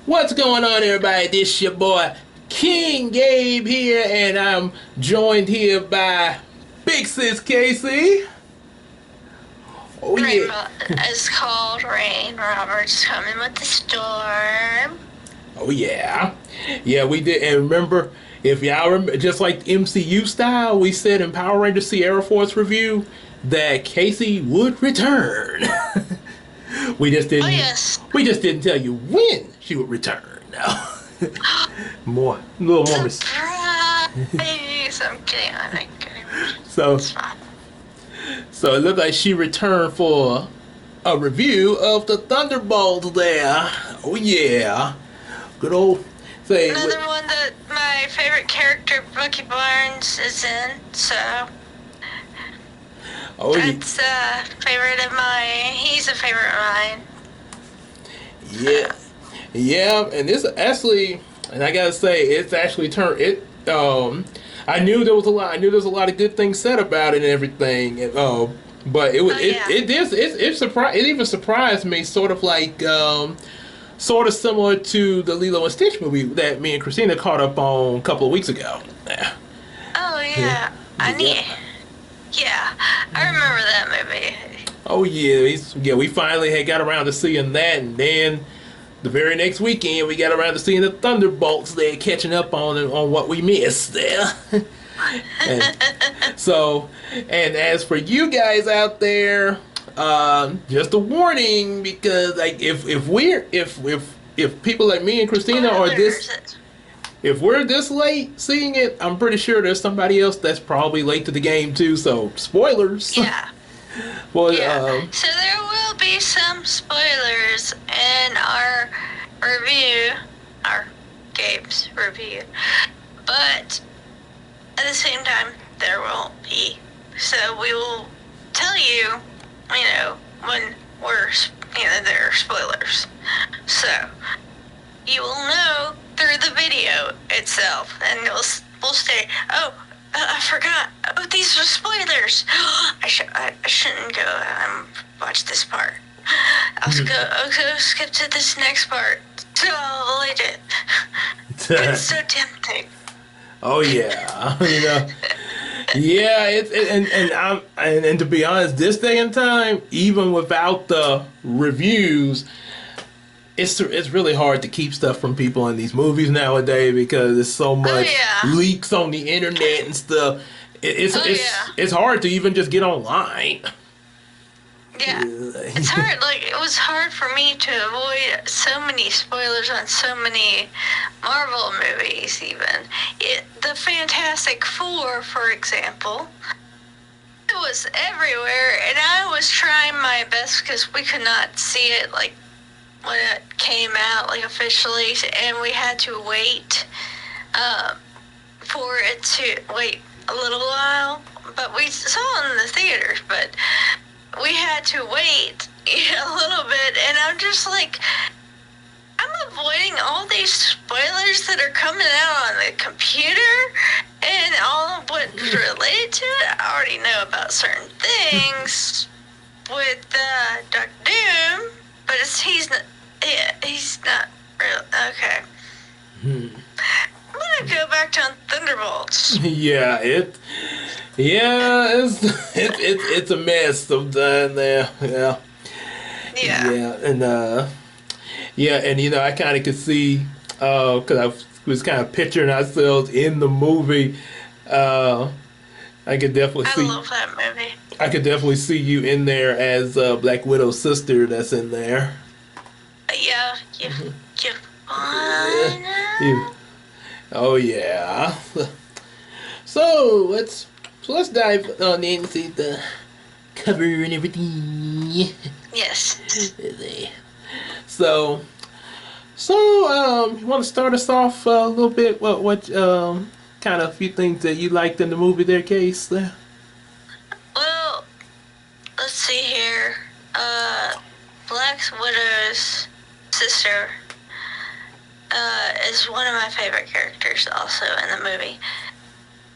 What's going on, everybody? This your boy King Gabe here, and I'm joined here by Big Sis Casey. Oh yeah, Rain is called Rain. Robert's coming with the storm. oh yeah, yeah. We did, and remember, if y'all remember, just like MCU style, we said in Power Rangers Sierra Force review that Casey would return. we just Oh, didn't. yes. We just didn't tell you when she would return. No, more, a little more. Surprise! I'm kidding. I'm kidding. So. It's fine. So it looked like she returned for a review of the Thunderbolts there. Oh yeah. Good old say. Another one that my favorite character, Bucky Barnes, is in. So Oh yeah. that's a favorite of mine. He's a favorite of mine. Yeah. Yeah, and this actually, and I gotta say, it's actually turned it. I knew there was a lot. I knew there was a lot of good things said about it and everything. And, but it was Oh, yeah. it surprised. It even surprised me, sort of like sort of similar to the Lilo and Stitch movie that me and Christina caught up on a couple of weeks ago. Yeah. Oh, yeah. I need. Yeah, I remember that movie. Oh yeah, we finally had got around to seeing that, and then the very next weekend we got around to seeing the Thunderbolts there, catching up on what we missed there. and so, and as for you guys out there, just a warning, because like if people like me and Christina are this, if we're this late seeing it, I'm pretty sure there's somebody else that's probably late to the game too. So spoilers. Yeah. Well, Yeah. So there will be some spoilers in our review, our Gabe's review, but at the same time, there won't be. So we will tell you, when there are spoilers. So you will know through the video itself, and we'll say, oh, I forgot. Oh, these are spoilers. I shouldn't go and watch this part. I'll go skip to this next part. So I'll avoid it. It's so tempting. Oh yeah, yeah. And to be honest, this day and time, even without the reviews, it's really hard to keep stuff from people in these movies nowadays because there's so much leaks on the internet and stuff. It's hard to even just get online. Yeah, it's hard. Like, it was hard for me to avoid so many spoilers on so many Marvel movies, even. The Fantastic Four, for example, it was everywhere, and I was trying my best because we could not see it, like, when it came out, like, officially, and we had to wait for it to wait a little while. But we saw it in the theaters, but we had to wait a little bit, and I'm just like, I'm avoiding all these spoilers that are coming out on the computer, and all of what's related to it. I already know about certain things with Dr. Doom, but he's not real. Okay. I'm gonna go back to Thunderbolts. Yeah, it's a mess sometimes there. Yeah. Yeah. And I kind of could see because I was kind of picturing ourselves in the movie. I could definitely see. I love that movie. I could definitely see you in there as Black Widow's sister. That's in there. Yeah. You wanna? Oh yeah. So let's dive on into the cover and everything. Yes. So you want to start us off a little bit? What kind of few things that you liked in the movie there, Case? There. Well, let's see here. Black Widow's sister is one of my favorite characters also in the movie.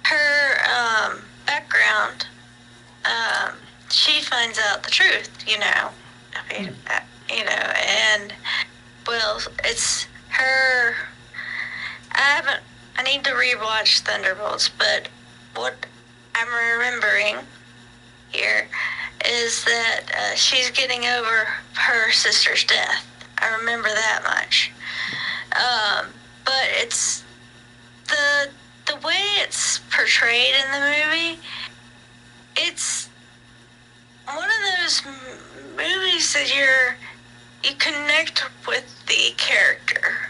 Her background, she finds out the truth, and well, it's her. I need to rewatch Thunderbolts, but what I'm remembering here is that she's getting over her sister's death. I remember that much. But it's the way it's portrayed in the movie. It's one of those movies that you connect with the character.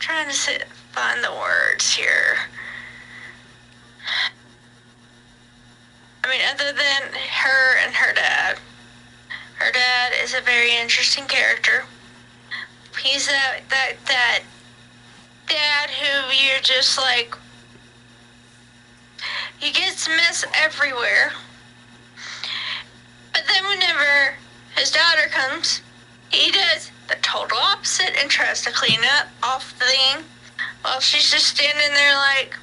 Trying to find the words here. I mean, other than her and her dad. Her dad is a very interesting character. He's that dad who you're just like, he gets mess everywhere. But then whenever his daughter comes, he does the total opposite and tries to clean up off the thing while she's just standing there like,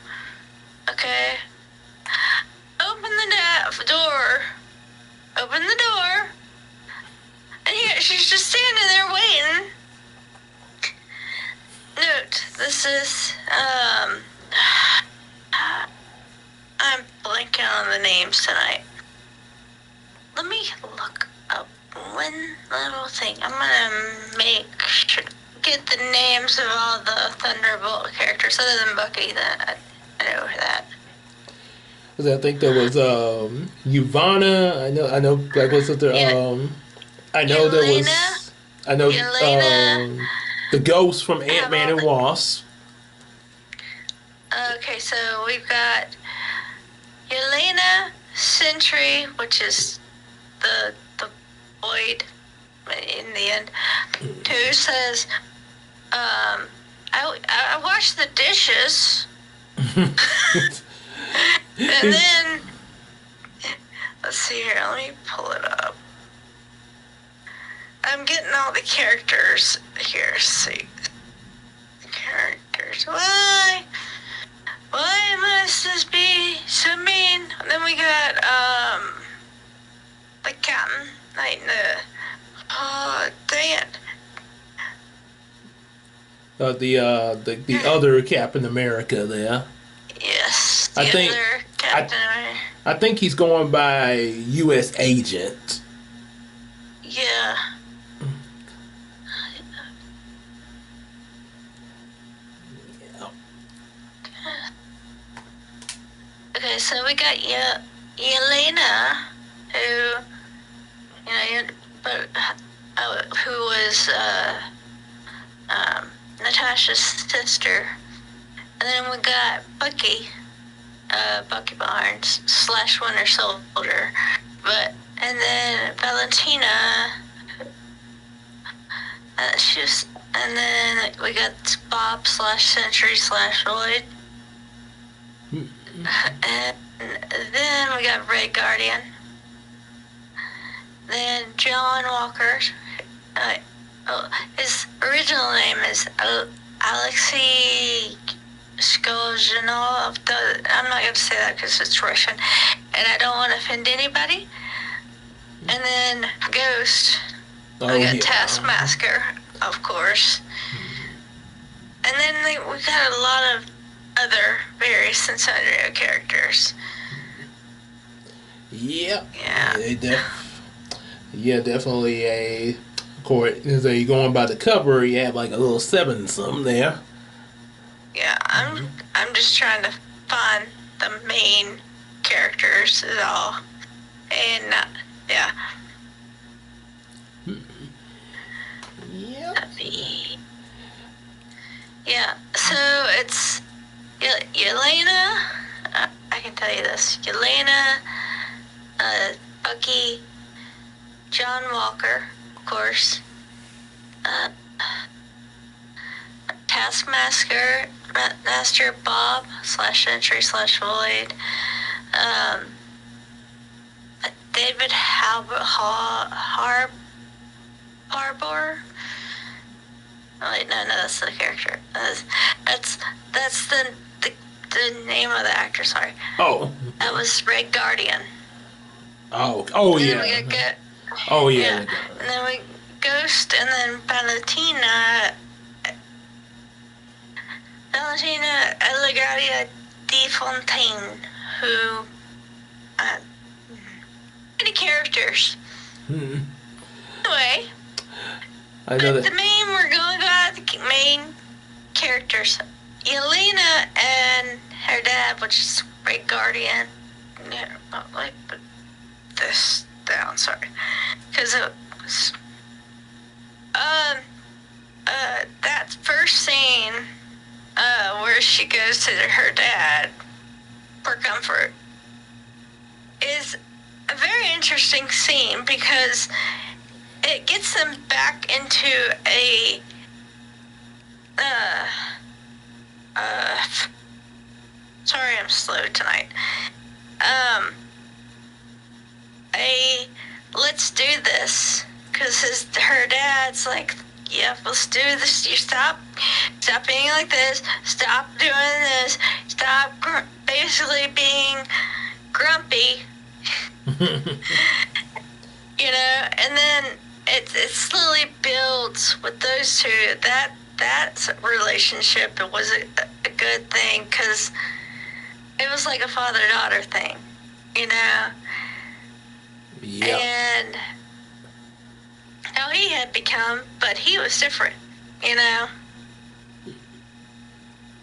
okay, open the door. Open the door. And here, she's just standing there waiting. Note, this is, I'm blanking on the names tonight. Let me look up one little thing. I'm gonna get the names of all the Thunderbolt characters other than Bucky. That I know that. I think there was Ivana. I know. Like what's it there? I know there was. I know the ghost from Ant-Man and Wasp. Okay, so we've got Yelena Sentry, which is the Void in the end, who says, I wash the dishes. And then, let's see here, let me pull it up. I'm getting all the characters here, let's see. Characters, why must this be so mean? And then we got, the captain, like oh, dang it. The other Captain America there. Yes, I think he's going by U.S. Agent. Yeah. Okay, so we got Yelena, who, who was Natasha's sister, and then we got Bucky Barnes / Winter Soldier, and then Valentina, and then we got Bob / Sentry / Lloyd. And then we got Red Guardian. Then John Walker. His original name is Alexei Skozhanov. I'm not going to say that because it's Russian. And I don't want to offend anybody. And then Ghost. We got Taskmasker, of course. And then we got a lot of other various and sundry characters. Yep. Yeah. Definitely of course, going by the cover, you have like a little 7-something there. Yeah, I'm just trying to find the main characters is all. And yeah. Yep. Yeah, so it's Yelena, I can tell you this, Yelena, Bucky, John Walker, of course, Taskmaster, Master Bob / Sentry / Void, David Harbour. Oh, wait, no, that's the character. That's the name of the actor. Sorry. Oh. That was Red Guardian. Oh yeah. And then we ghost, and then Valentina Allegaria de Fontaine, who many characters. Anyway, I know that. we're going to go out the main characters. Yelena and her dad, which is Great Guardian. Like, put this down, sorry. Because it was, that first scene, where she goes to her dad for comfort is a very interesting scene because it gets them back into a sorry, I'm slow tonight. Let's do this, because her dad's like, yep, let's do this. You stop being like this, stop doing this, stop basically being grumpy. You know, and then it slowly builds with those two. That relationship, it was a good thing, because it was like a father-daughter thing, you know? Yeah. And how he had become, but he was different, you know?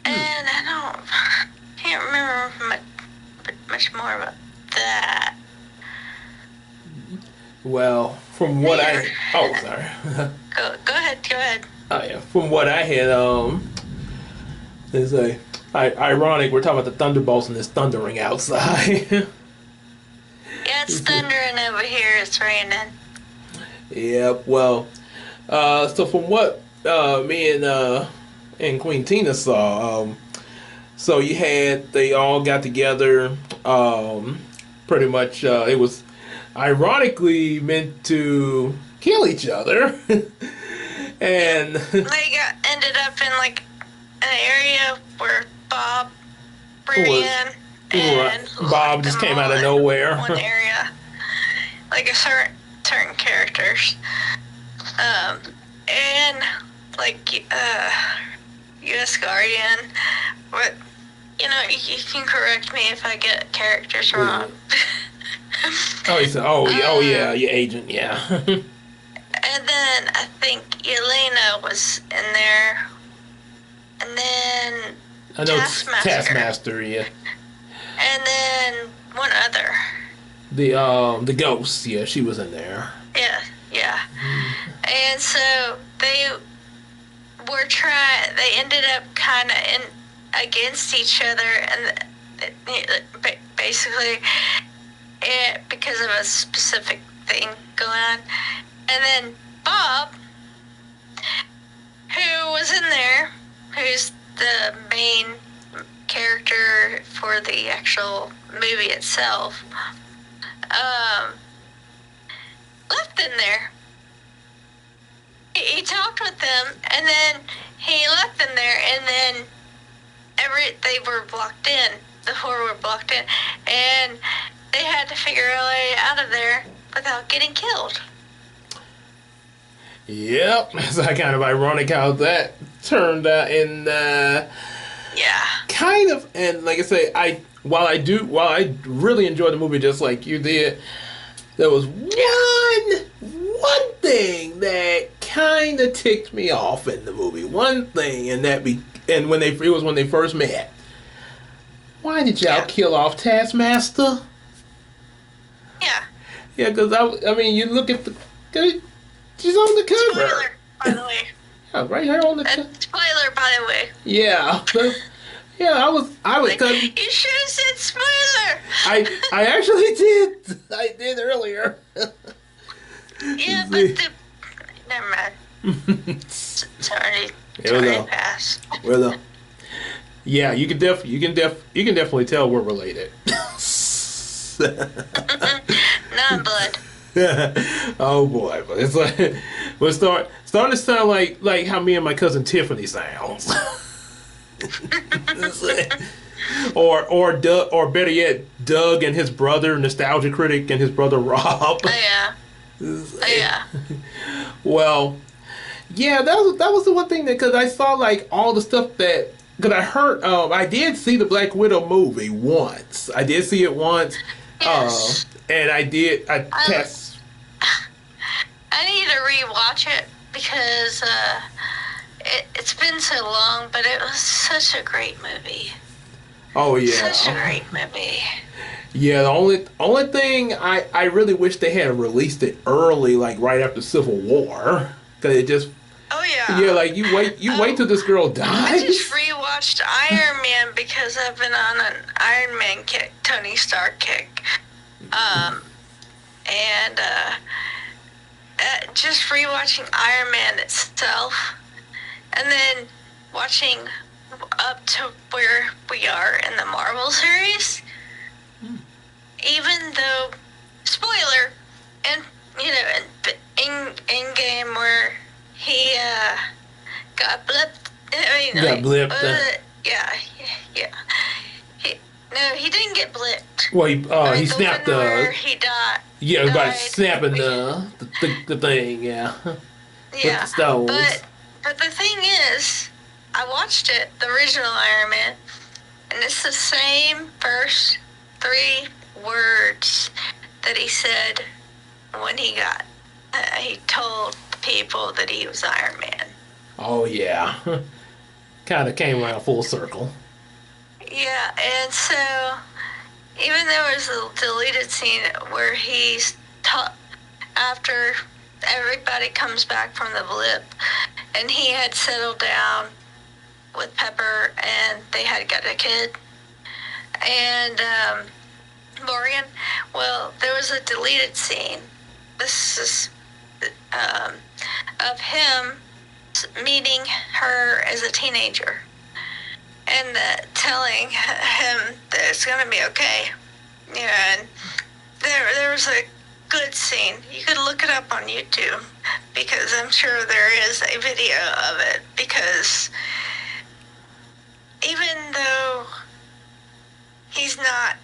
And I can't remember much more about that. Well, from what sorry. Go ahead. Oh yeah, from what I had, it's ironic. We're talking about the Thunderbolts and it's thundering outside. Yeah, it's thundering over here. It's raining. Yep. Well, so from what me and Queen Tina saw, so they all got together. Pretty much, it was ironically meant to kill each other, and they ended up in like an area where Bob, Brian, and Bob just came out of nowhere. One area, like a certain characters, and like U.S. Guardian. But you know, you can correct me if I get characters wrong. Oh, he said, yeah, your agent, yeah. And then I think Yelena was in there, and then I know Taskmaster, yeah. And then one other. The ghost, yeah, she was in there. Yeah. And so they ended up kind of against each other, and basically because of a specific thing going on. And then Bob, who was in there, who's the main character for the actual movie itself, left in there. He talked with them, and then he left in there, and then they were blocked in. The four were blocked in, and they had to figure a way out of there without getting killed. Yep, it's kind of ironic how that turned out. And yeah, kind of. And like I say, while I really enjoyed the movie just like you did, there was one thing that kind of ticked me off in the movie. One thing, and it was when they first met. Why did y'all kill off Taskmaster? Yeah, because I mean, you look at she's on the cover. Spoiler, by the way. Yeah, right here on the cover. Spoiler, by the way. Yeah. Yeah, I was like, you should have said spoiler. I actually did. I did earlier. Yeah, but never mind. It's already passed. Well, yeah, you can definitely tell we're related. Non-blood. Oh boy, but it's like we're starting to sound like how me and my cousin Tiffany sounds. or Doug, or better yet, Doug and his brother, Nostalgia Critic, and his brother Rob. Oh yeah. Yeah. Well, yeah, that was the one thing that because I saw like all the stuff that because I heard I did see the Black Widow movie once. I did see it once, uh, Yes. and I I, test. I need to rewatch it because it's been so long, but it was such a great movie. Oh Such a yeah, great movie. yeah. The only thing I really wish they had released it early, like right after Civil War, because it just Oh yeah, yeah. like you wait till Oh, this girl I just dies. rewatched Iron Man because I've been on an Iron Man kick, Tony Stark kick. Um, and just rewatching Iron Man itself, and then watching up to where we are in the Marvel series, even though, spoiler, and you know, in game where he got blipped. I mean, Got like, blipped. yeah, yeah. He, no, he didn't get blipped. Well, I he mean, the snapped one where the he died. yeah by Died. snapping the thing yeah with the Yeah, stones. but the thing is, I watched it, the original Iron Man, and it's the same first three words that he said when he got. He told people that he was Iron Man. Oh yeah, kind of came around full circle. Yeah, and so even there was a deleted scene where he's after everybody comes back from the blip, and he had settled down with Pepper, and they had got a kid, and Morgan. Well, there was a deleted scene. This is um, of him meeting her as a teenager, and telling him that it's gonna be okay. You know, and there was a good scene. You could look it up on YouTube because I'm sure there is a video of it. Because even though he's not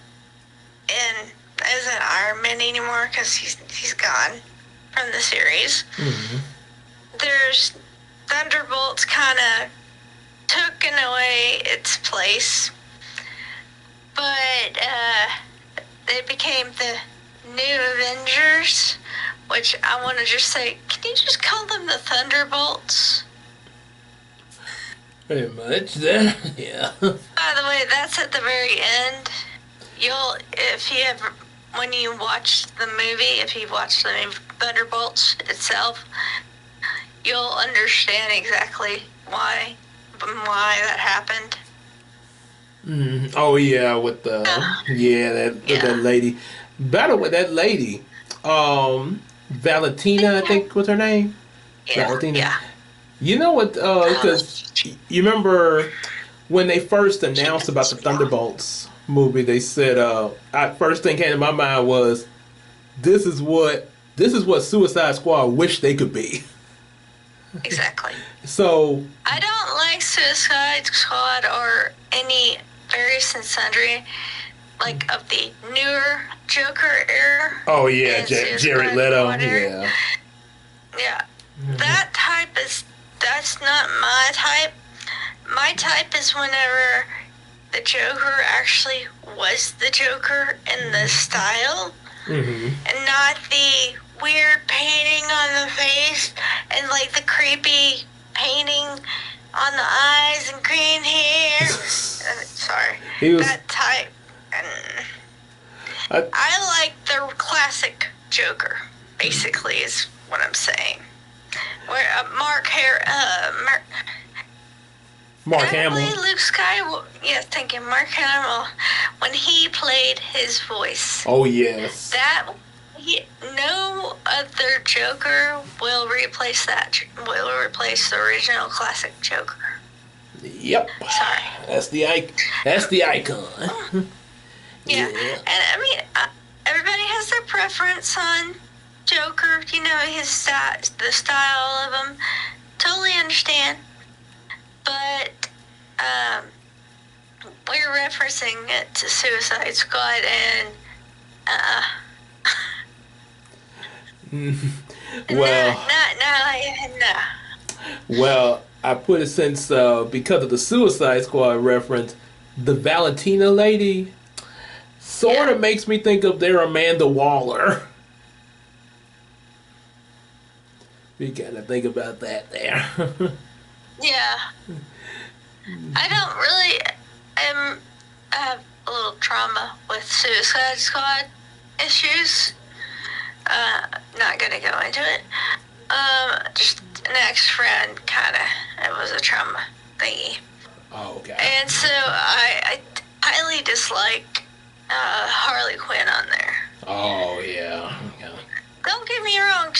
in as an Iron Man anymore because he's gone from the series, there's Thunderbolts kind of took in a way its place, but they became the New Avengers, which I want to just say, can you just call them the Thunderbolts? Pretty much there. Yeah. By the way, that's at the very end. If you ever, when you watch the movie, if you watch the movie Thunderbolts itself, you'll understand exactly why that happened. Oh yeah, with the that lady. Better with that lady. Valentina, I think was her name. Yeah, Valentina. yeah. You know what? Because you remember when they first announced about the Thunderbolts movie, they said, first thing came to my mind was, this is what Suicide Squad wish they could be. Exactly. So I don't like Suicide Squad or any various and sundry, like of the newer Joker era. oh yeah, and Jared Leto, Squad era. yeah. Yeah. That type that's not my type. My type is whenever the Joker actually was the Joker in the style, and not the weird painting on the face and like the creepy painting on the eyes and green hair. Sorry, that type. And I like the classic Joker. Basically, is what I'm saying. Where Mark Hamill. Luke Skywalker. Yes, thank you, Mark Hamill. When he played his voice. Oh yes. No other Joker will replace that. Will replace the original classic Joker. Yep. Sorry. That's the icon. Yeah. And I mean, everybody has their preference on Joker. You know, the style of him. Totally understand. But we're referencing it to Suicide Squad, and Well, No. well, I put it since because of the Suicide Squad reference, the Valentina lady sort Yeah. of makes me think of their Amanda Waller. You gotta think about that there. Yeah. I don't really. I have a little trauma with Suicide Squad issues. Not gonna go into it. Just an ex-friend, kinda. It was a trauma thingy. Oh, okay. And so I highly dislike Harley Quinn on there. Oh, yeah. Yeah. Don't get me wrong.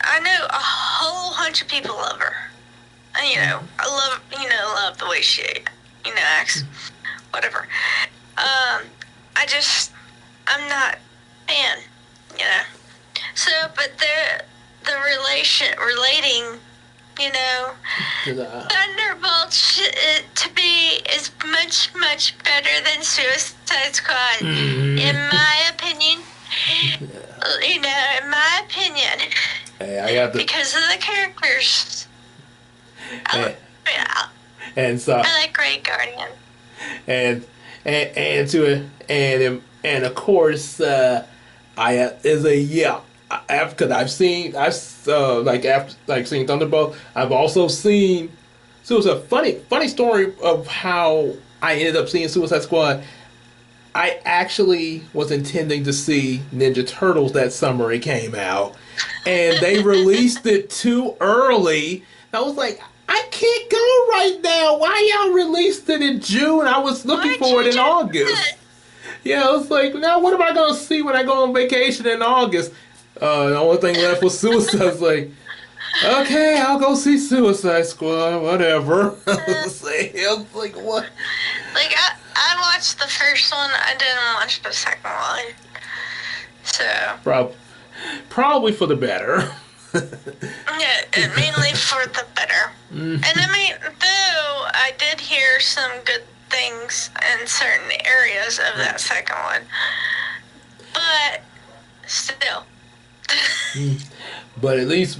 I know a whole bunch of people love her. And, I love the way she, acts. Whatever. I'm not a fan, So, but the relating, Thunderbolts to be is much, much better than Suicide Squad, in my opinion. In my opinion. Hey, I got the. Because of the characters. And so. I like Great Guardian. And to it, and of course, because I've seen seen Thunderbolt. I've also seen. So it's a funny story of how I ended up seeing Suicide Squad. I actually was intending to see Ninja Turtles that summer it came out, and they released it too early. I was like, I can't go right now. Why y'all released it in June? I was looking for it in August. Yeah, I was like, now what am I going to see when I go on vacation in August? The only thing left was Suicide. I was like, okay, I'll go see Suicide Squad, whatever. I was like, what? Like, I watched the first one. I didn't watch the second one. So. Probably for the better. Yeah, mainly for the better. And I mean, though I did hear some good things in certain areas of that second one, but still. But at least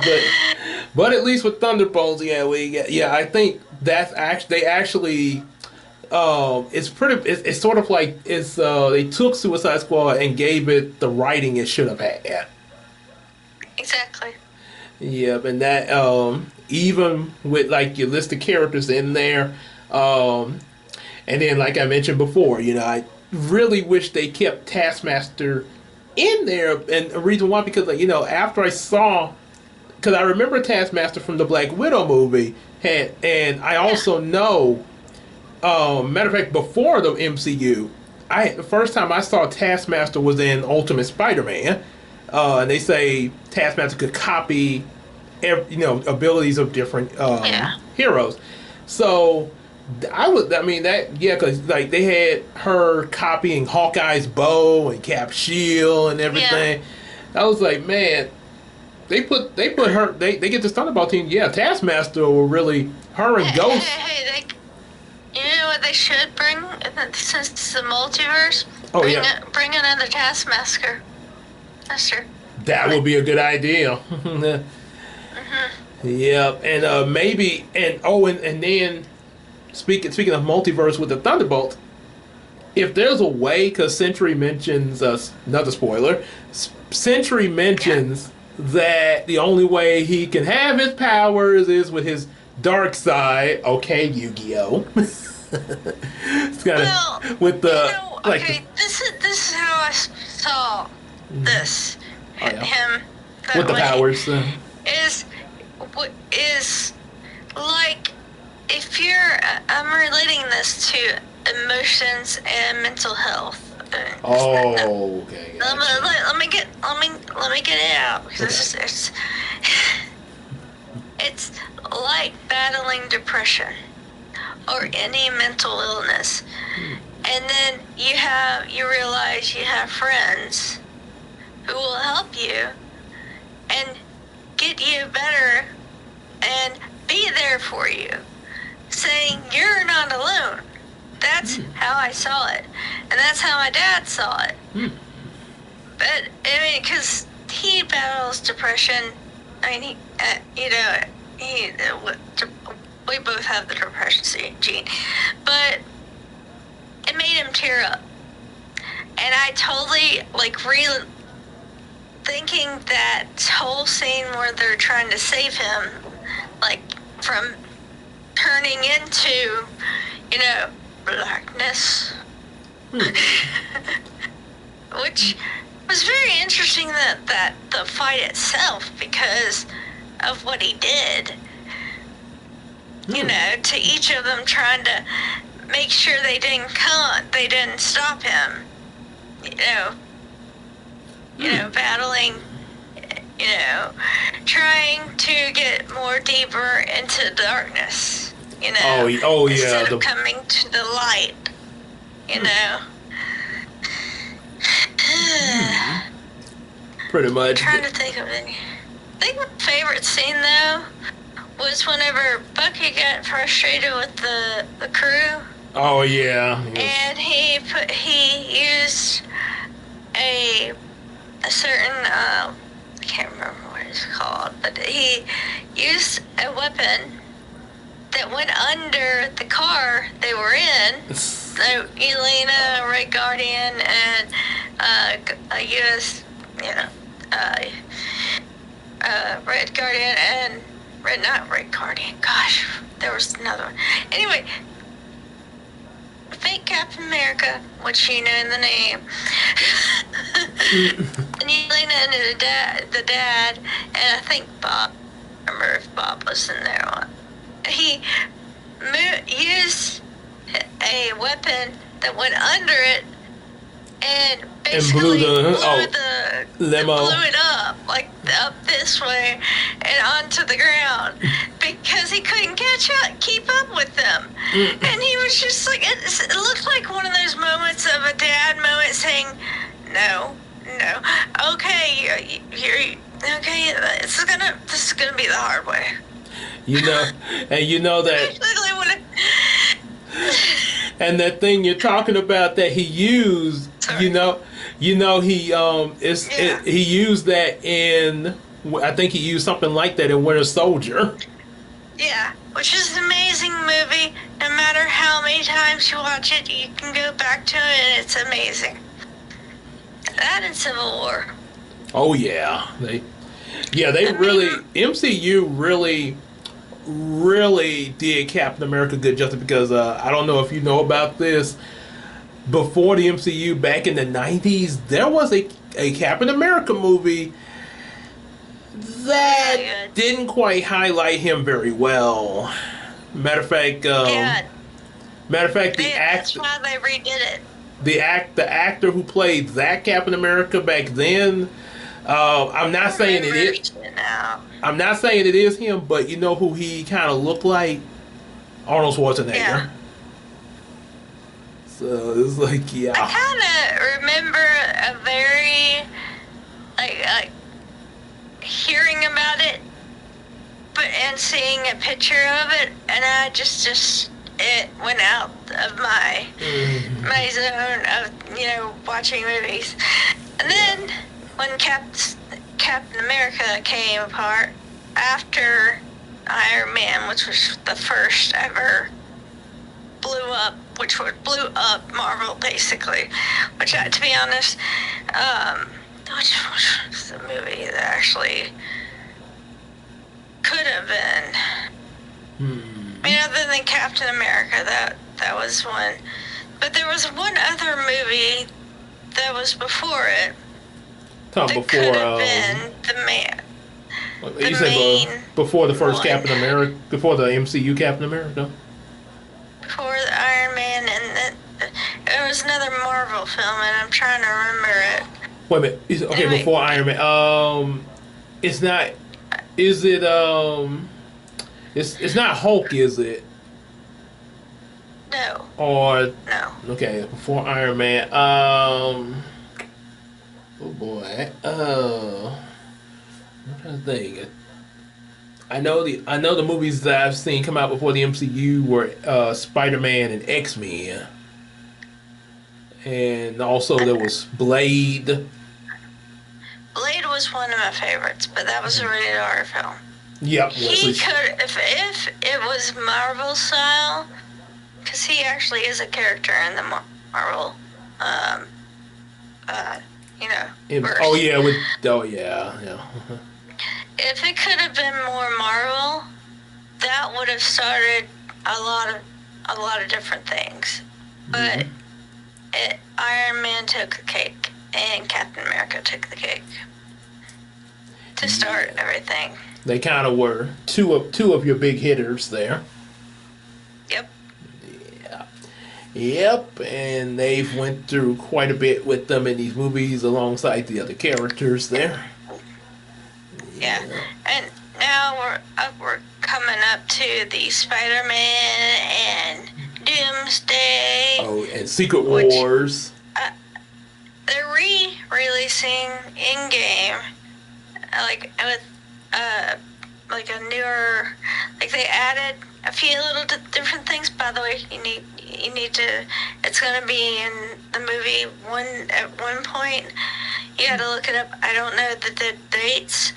with Thunderbolts, I think that's actually. It's sort of like they took Suicide Squad and gave it the writing it should have had. Exactly. Yep, and that even with like your list of characters in there, and then like I mentioned before, I really wish they kept Taskmaster in there, and the reason why because after I saw, because I remember Taskmaster from the Black Widow movie, and I also know, matter of fact, before the MCU, the first time I saw Taskmaster was in Ultimate Spider-Man. And they say Taskmaster could copy, abilities of different heroes. So because like they had her copying Hawkeye's bow and Cap's shield and everything. Yeah. I was like, man, they put her. They get this Thunderbolt team. Yeah, Taskmaster will really her and Ghost. Hey, you know what they should bring since it's the multiverse? Bring another Taskmaster. That's true. That would be a good idea. Yep, and maybe and then speaking of multiverse with the Thunderbolt, if there's a way, because Sentry mentions another spoiler, Sentry mentions that the only way he can have his powers is with his dark side. Okay, Yu-Gi-Oh. It's kind of with the this is how I saw this. Him with the powers is like if you're I'm relating this to emotions and mental health. Okay. Let me get it out because it's like battling depression or any mental illness, and then you realize you have friends who will help you and get you better and be there for you, saying you're not alone. That's how I saw it, and that's how my dad saw it. But I mean, because he battles depression. I mean, we both have the depression gene, but it made him tear up. And I totally, thinking that whole scene where they're trying to save him, from turning into, blackness. Which was very interesting that the fight itself, because of what he did. To each of them trying to make sure they didn't stop him. Battling, trying to get more deeper into darkness, instead of coming to the light, Pretty much. I'm trying to think of it. I think my favorite scene, though, was whenever Bucky got frustrated with the crew. Oh, yeah. And he used a certain, I can't remember what it's called, but he used a weapon that went under the car they were in. So Elena, Red Guardian, and Red Guardian and not Red Guardian. Gosh, there was another one. Anyway, fake Captain America, which you know in the name, and Elena and the dad, and I think Bob. I don't remember if Bob was in there. He used a weapon that went under it and basically blew the limo, blew it up up this way and onto the ground because he couldn't keep up with them. And he was just it looked like one of those moments of a dad moment saying, no, okay, okay, this is gonna be the hard way. And that. And that thing you're talking about that he used, he used that in, I think he used something like that in Winter Soldier. Yeah, which is an amazing movie. No matter how many times you watch it, you can go back to it and it's amazing. That and Civil War. Oh yeah, they really, MCU really did Captain America good, just because I don't know if you know about this. Before the MCU, back in the 90s, there was a Captain America movie that didn't quite highlight him very well. Matter of fact, that's why they redid it. The actor who played that Captain America back then, I'm not saying it is. I'm not saying it is him, but you know who he kind of looked like? Arnold Schwarzenegger. Yeah. So it's I kind of remember a very hearing about it, and seeing a picture of it, and I just it went out of my zone of watching movies, and then when Captain America came apart after Iron Man, which was the first ever blew up Marvel, basically. Which, to be honest, which was the movie that actually could have been. I mean, other than Captain America, that was one. But there was one other movie that was before it. That could have been the man. You said before the first Captain America, before the MCU Captain America? Before the Iron Man, and there was another Marvel film, and I'm trying to remember it. Wait a minute. Okay, anyway, before Iron Man. It's not. Is it? It's not Hulk, is it? No. Or no. Okay, before Iron Man. Oh boy. I'm trying to think. I know the movies that I've seen come out before the MCU were Spider-Man and X-Men. And also there was Blade. Blade was one of my favorites, but that was a rated R film. Yep. He could, if it was Marvel style, because he actually is a character in the Marvel, verse. Oh yeah. If it could have been more Marvel, that would have started a lot of different things. But Iron Man took the cake, and Captain America took the cake to start everything. They kind of were two of your big hitters there. Yep. Yeah. Yep, and they've went through quite a bit with them in these movies alongside the other characters there. Yeah. And now we're coming up to the Spider-Man and Doomsday. Oh, and Secret Wars. They're re-releasing in-game, with a newer, they added a few little different things. By the way, you need to. It's gonna be in the movie at one point. You got to look it up. I don't know the dates,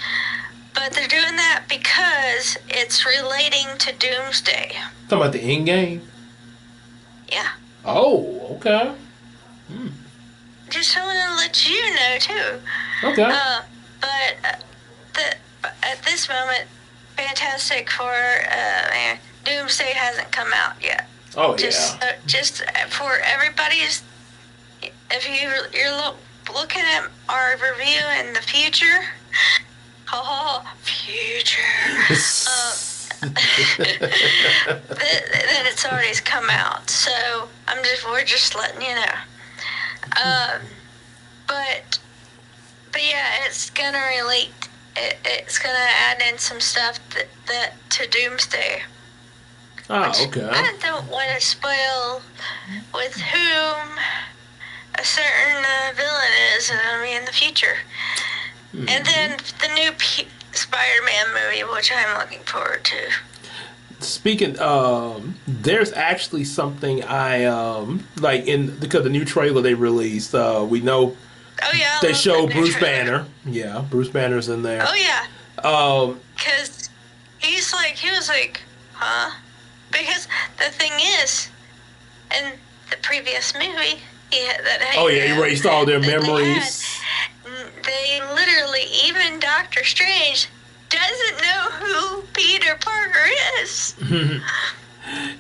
but they're doing that because it's relating to Doomsday. Talking about the in-game. Yeah. Oh, okay. Just wanted to let you know too. Okay. But at this moment, Fantastic Four, Doomsday hasn't come out yet. Oh just for everybody's, if you're looking at our review in the future, then it's already come out. So we're just letting you know. But yeah, it's gonna relate. It's gonna add in some stuff that to Doomsday. Oh, okay. I don't want to spoil with whom a certain villain is in the future. Mm-hmm. And then the new Spider-Man movie, which I'm looking forward to. Speaking, there's actually something I because the new trailer they released. We know. Oh yeah. They show Bruce Banner. Yeah, Bruce Banner's in there. Oh yeah. Because he was like, huh? Because the thing is, in the previous movie, he erased all their memories. They literally, even Doctor Strange doesn't know who Peter Parker is.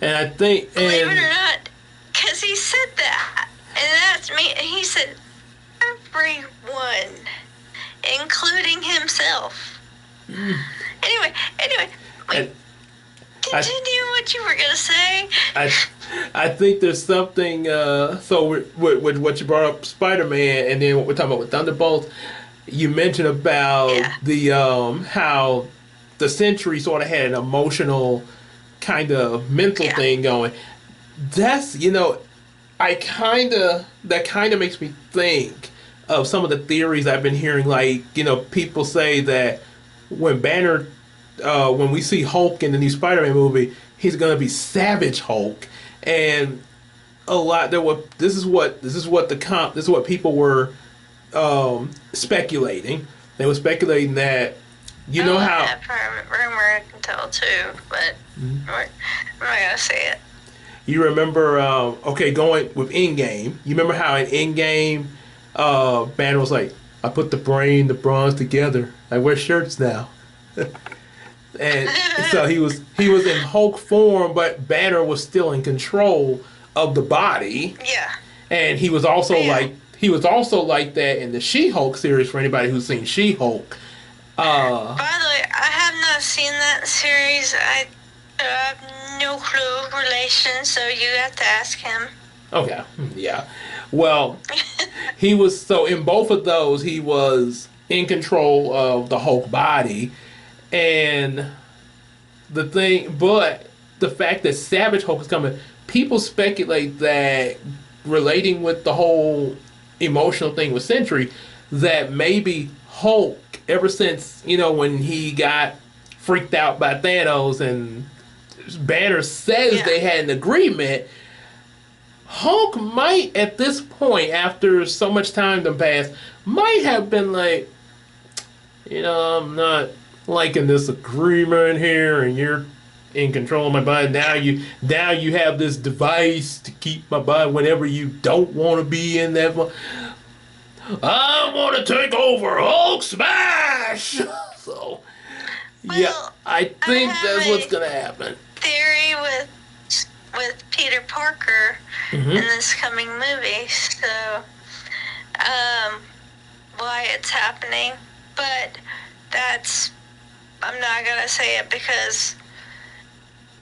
And I think, believe it or not, because he said that, and that's me. And he said, everyone, including himself. Anyway. Continue what you were gonna say. I think there's something. So with what you brought up, Spider-Man, and then what we're talking about with Thunderbolts, you mentioned about the how the Sentry sort of had an emotional kind of mental thing going. That's that kind of makes me think of some of the theories I've been hearing. People say that when Banner. When we see Hulk in the new Spider-Man movie, he's gonna be Savage Hulk, and this is what people were speculating. They were speculating that how that rumor I can tell too, but I'm not gonna say it. You remember? Going with Endgame. You remember how in Endgame, Banner was like, "I put the brain, the bronze together. I wear shirts now." And so he was in Hulk form, but Banner was still in control of the body. Yeah. And he was also like that in the She-Hulk series. For anybody who's seen She-Hulk. By the way, I have not seen that series. I have no clue relation, so you have to ask him. Okay. Yeah. Well, he was in both of those. He was in control of the Hulk body. And the fact that Savage Hulk is coming, people speculate that relating with the whole emotional thing with Sentry, that maybe Hulk, ever since, when he got freaked out by Thanos and Banner says they had an agreement, Hulk might, at this point, after so much time done passed, might have been like, I'm not liking this agreement here, and you're in control of my body. Now you have this device to keep my body whenever you don't want to be in that one. I want to take over Hulk smash. So yeah, Well, I I think have that's what's a gonna happen. theory with Peter Parker in Hmm. this coming movie. So, why it's happening, but I'm not gonna say it because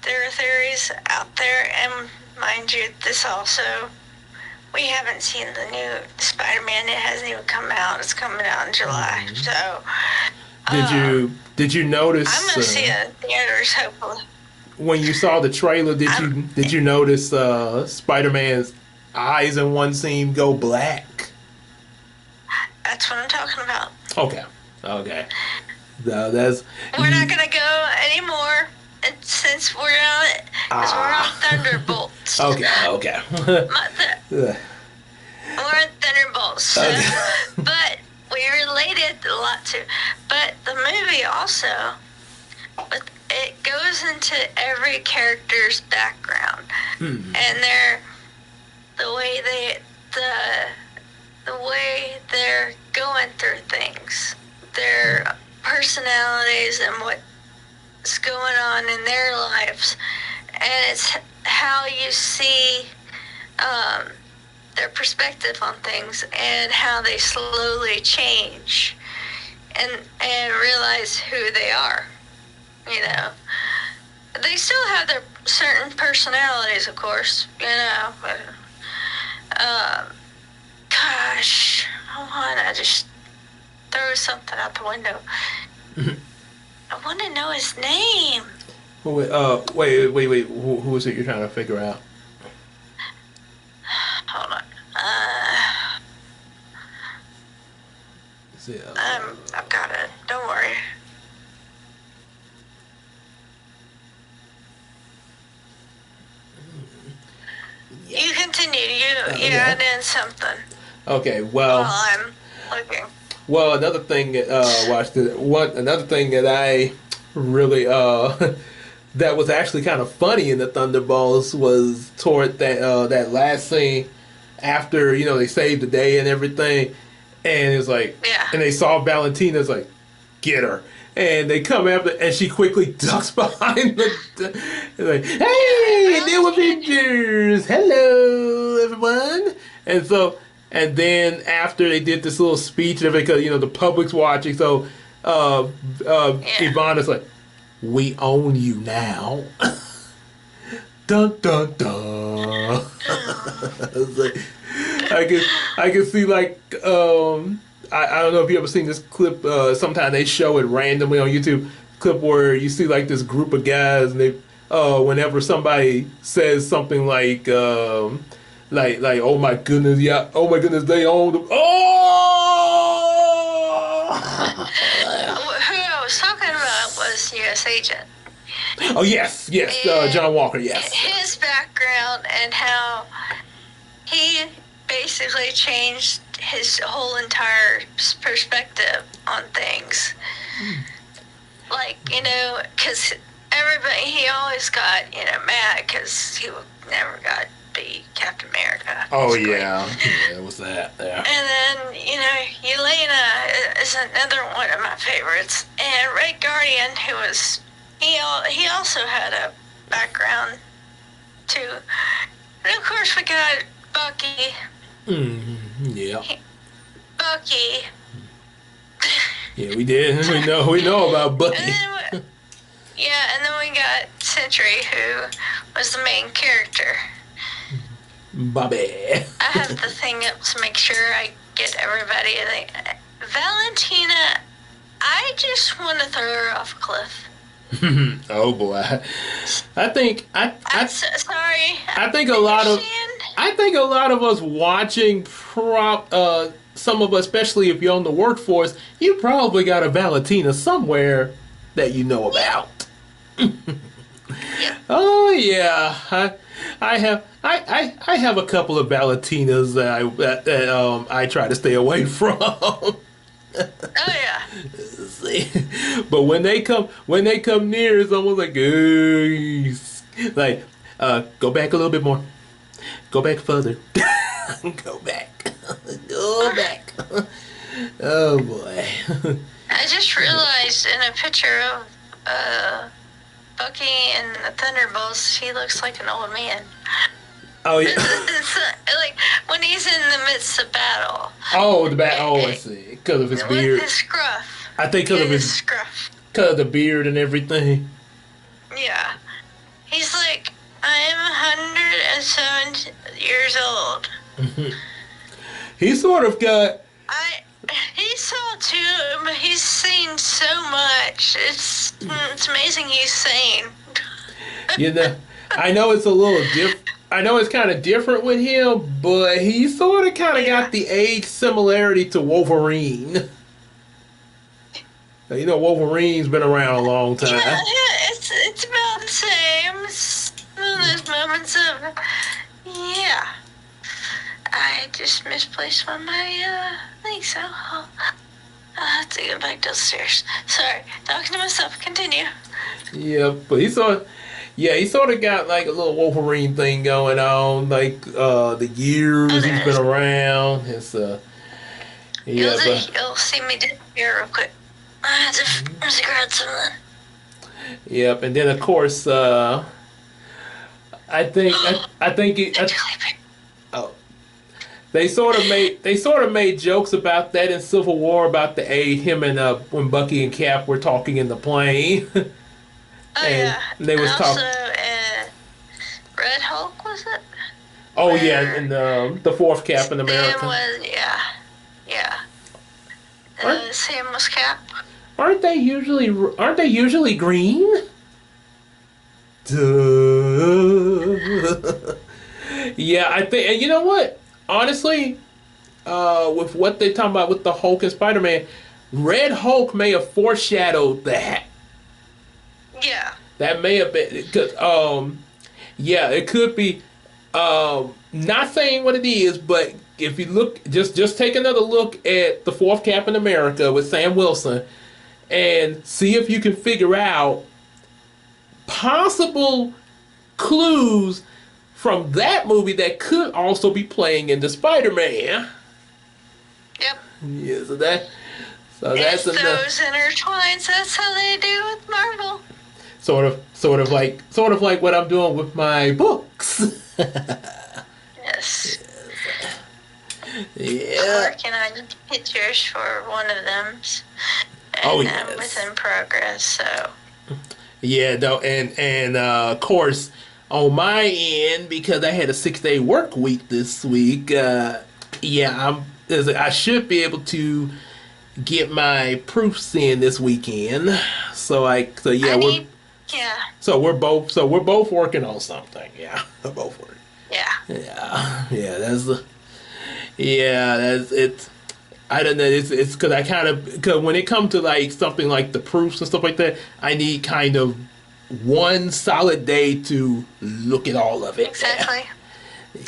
there are theories out there, and mind you, we haven't seen the new Spider-Man. It hasn't even come out. It's coming out in July. So, Did you notice? I'm gonna see it in theaters, hopefully. When you saw the trailer, did you notice Spider-Man's eyes in one scene go black? That's what I'm talking about. Okay. No, that's We're not gonna go anymore, and since we're on it, because we're on Thunderbolts. okay. We're on Thunderbolts. So, but we related a lot to. But the movie also, it goes into every character's background, and the way they're going through things, their personalities, and what's going on in their lives, and it's how you see their perspective on things and how they slowly change and realize who they are. They still have their certain personalities, of course, but gosh, I want to just throw something out the window. I want to know his name. Wait. Who is it you're trying to figure out? Hold on. I've got it. Don't worry. You continue. You add in something. Okay. Well, while I'm looking. Well, another thing, another thing that I really that was actually kind of funny in the Thunderbolts was toward that last scene after they saved the day and everything, and it's like, and they saw Valentina's like, get her, and they come after, and she quickly ducks behind like, hey, new Avengers, hello everyone, and so. And then after they did this little speech and everything, because the public's watching, so Ivana's like, "We own you now." Dun dun dun. Like, I can see I don't know if you ever seen this clip. Sometimes they show it randomly on YouTube. Clip where you see this group of guys, and they whenever somebody says something like oh my goodness, yeah, oh my goodness, they own them. Oh! Who I was talking about was U.S. Agent. Oh yes, John Walker, yes. His background and how he basically changed his whole entire perspective on things. Because he always got, mad because he never got be Captain America. Oh yeah, it was that. Yeah. And then Yelena is another one of my favorites, and Red Guardian, who was he also had a background too, and of course we got Bucky. Yeah. Bucky. Yeah, we did. We know about Bucky. And then we got Sentry, who was the main character. Bobby. I have the thing up to make sure I get everybody. Valentina, I just want to throw her off a cliff. Oh boy, I think I'm so sorry. I think a lot of us watching some of us, especially if you're on the workforce, you probably got a Valentina somewhere that you know about. Yeah. Oh yeah, I have a couple of Valentinas that I try to stay away from. Oh yeah. But when they come near, it's almost like, like, go back a little bit more. Go back further. Go back. Go back. Oh boy. I just realized in a picture of Bucky and the Thunderbolts, he looks like an old man. Oh yeah. It's like when he's in the midst of battle. Oh, the back. Oh, I see. Because of his beard. With his scruff. I think because of his scruff. Because of the beard and everything. Yeah. He's like, I am 107 years old. He sort of got. He saw too, but he's seen so much. It's amazing he's sane. You know, I know it's a little different. I know it's kind of different with him, but he sort of kind of got the age similarity to Wolverine. You know, Wolverine's been around a long time. Yeah, it's about the same. It's one of those moments of, yeah. I just misplaced one of my things, so I'll have to go back downstairs. Sorry, talking to myself. Continue. Yeah, but he sort of got like a little Wolverine thing going on, like the years he's been around. It's You'll see me disappear real quick. I have to grab some of that. Yep, and then of course, I think they sort of made jokes about that in Civil War about the age him and when Bucky and Cap were talking in the plane. And they was talking. Red Hulk, was it? Oh yeah, and the fourth Captain America. Sam was, yeah. Sam was Cap. Aren't they usually green? Duh. Yeah, I think, and you know what? Honestly, with what they're talking about with the Hulk and Spider-Man, Red Hulk may have foreshadowed that. Yeah. That may have been because yeah, it could be not saying what it is, but if you look just take another look at the fourth Captain America with Sam Wilson and see if you can figure out possible clues from that movie that could also be playing into Spider-Man. Yep. Yeah, so that's those intertwines. That's how they do with Marvel. Sort of like what I'm doing with my books. Yes. Yeah. I'm working on pictures for one of them. And I'm within progress, so. Yeah, no, and of course, on my end, because I had a 6-day work week this week, I should be able to get my proofs in this weekend. So we're both working on something. Yeah, we're both working. Yeah. That's it. I don't know. It's because because when it comes to like something like the proofs and stuff like that, I need kind of one solid day to look at all of it. Exactly.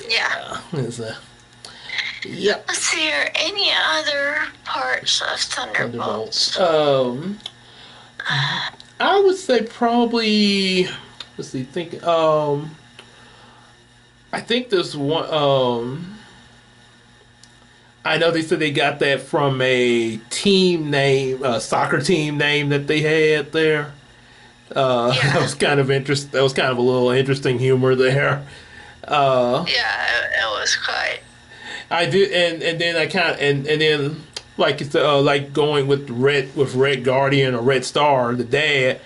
Yeah. Yep. Let's see here. Any other parts of Thunderbolts? I would say probably. Let's see. I think there's one. I know they said they got that from a team name, a soccer team name that they had there. That was kind of interest. That was kind of a little interesting humor there. It was quite. I did, and then I kind of, and then like it's like going with Red Guardian or Red Star, the dad.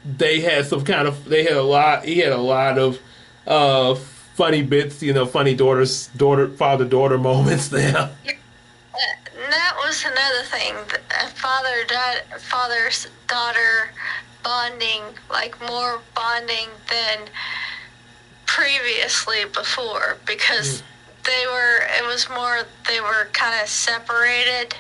They had some kind of. They had a lot. He had a lot of funny bits, funny father-daughter moments there. That was another thing. Father-daughter bonding, like more bonding than previously before, because they were kind of separated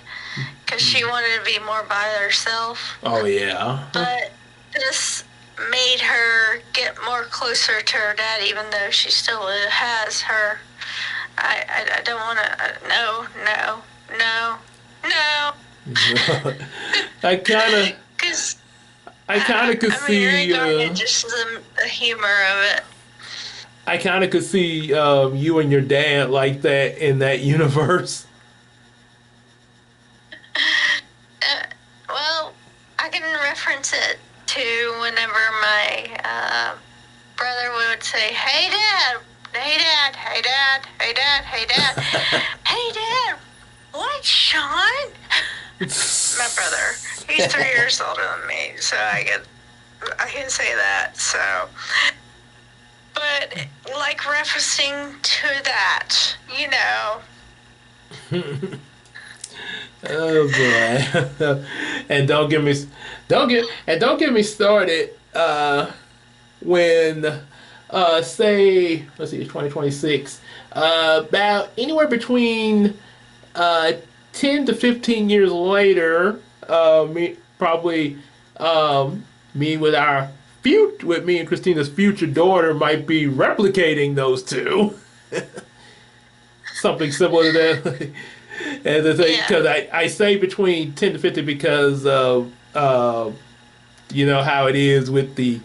because she wanted to be more by herself. Oh, yeah. But this made her get more closer to her dad, even though she still has her. I don't want to. No. no, no. I kind of, Because could I mean, see. regarding just the humor of it. I kind of could see you and your dad like that in that universe. Well, I can reference it to whenever my brother would say, "Hey, Dad, hey, Dad, hey, Dad, hey, Dad, hey, Dad, hey, Dad, what, Sean?" My brother, he's 3 years older than me, so I can say that. So, but like referencing to that, you know. Oh boy! And don't get me started. When say, let's see, 2026, about anywhere between 10 to 15 years later, me with me and Christina's future daughter might be replicating those two. Something similar to that. And the thing, because I say between 10 to 50 because of you know how it is with the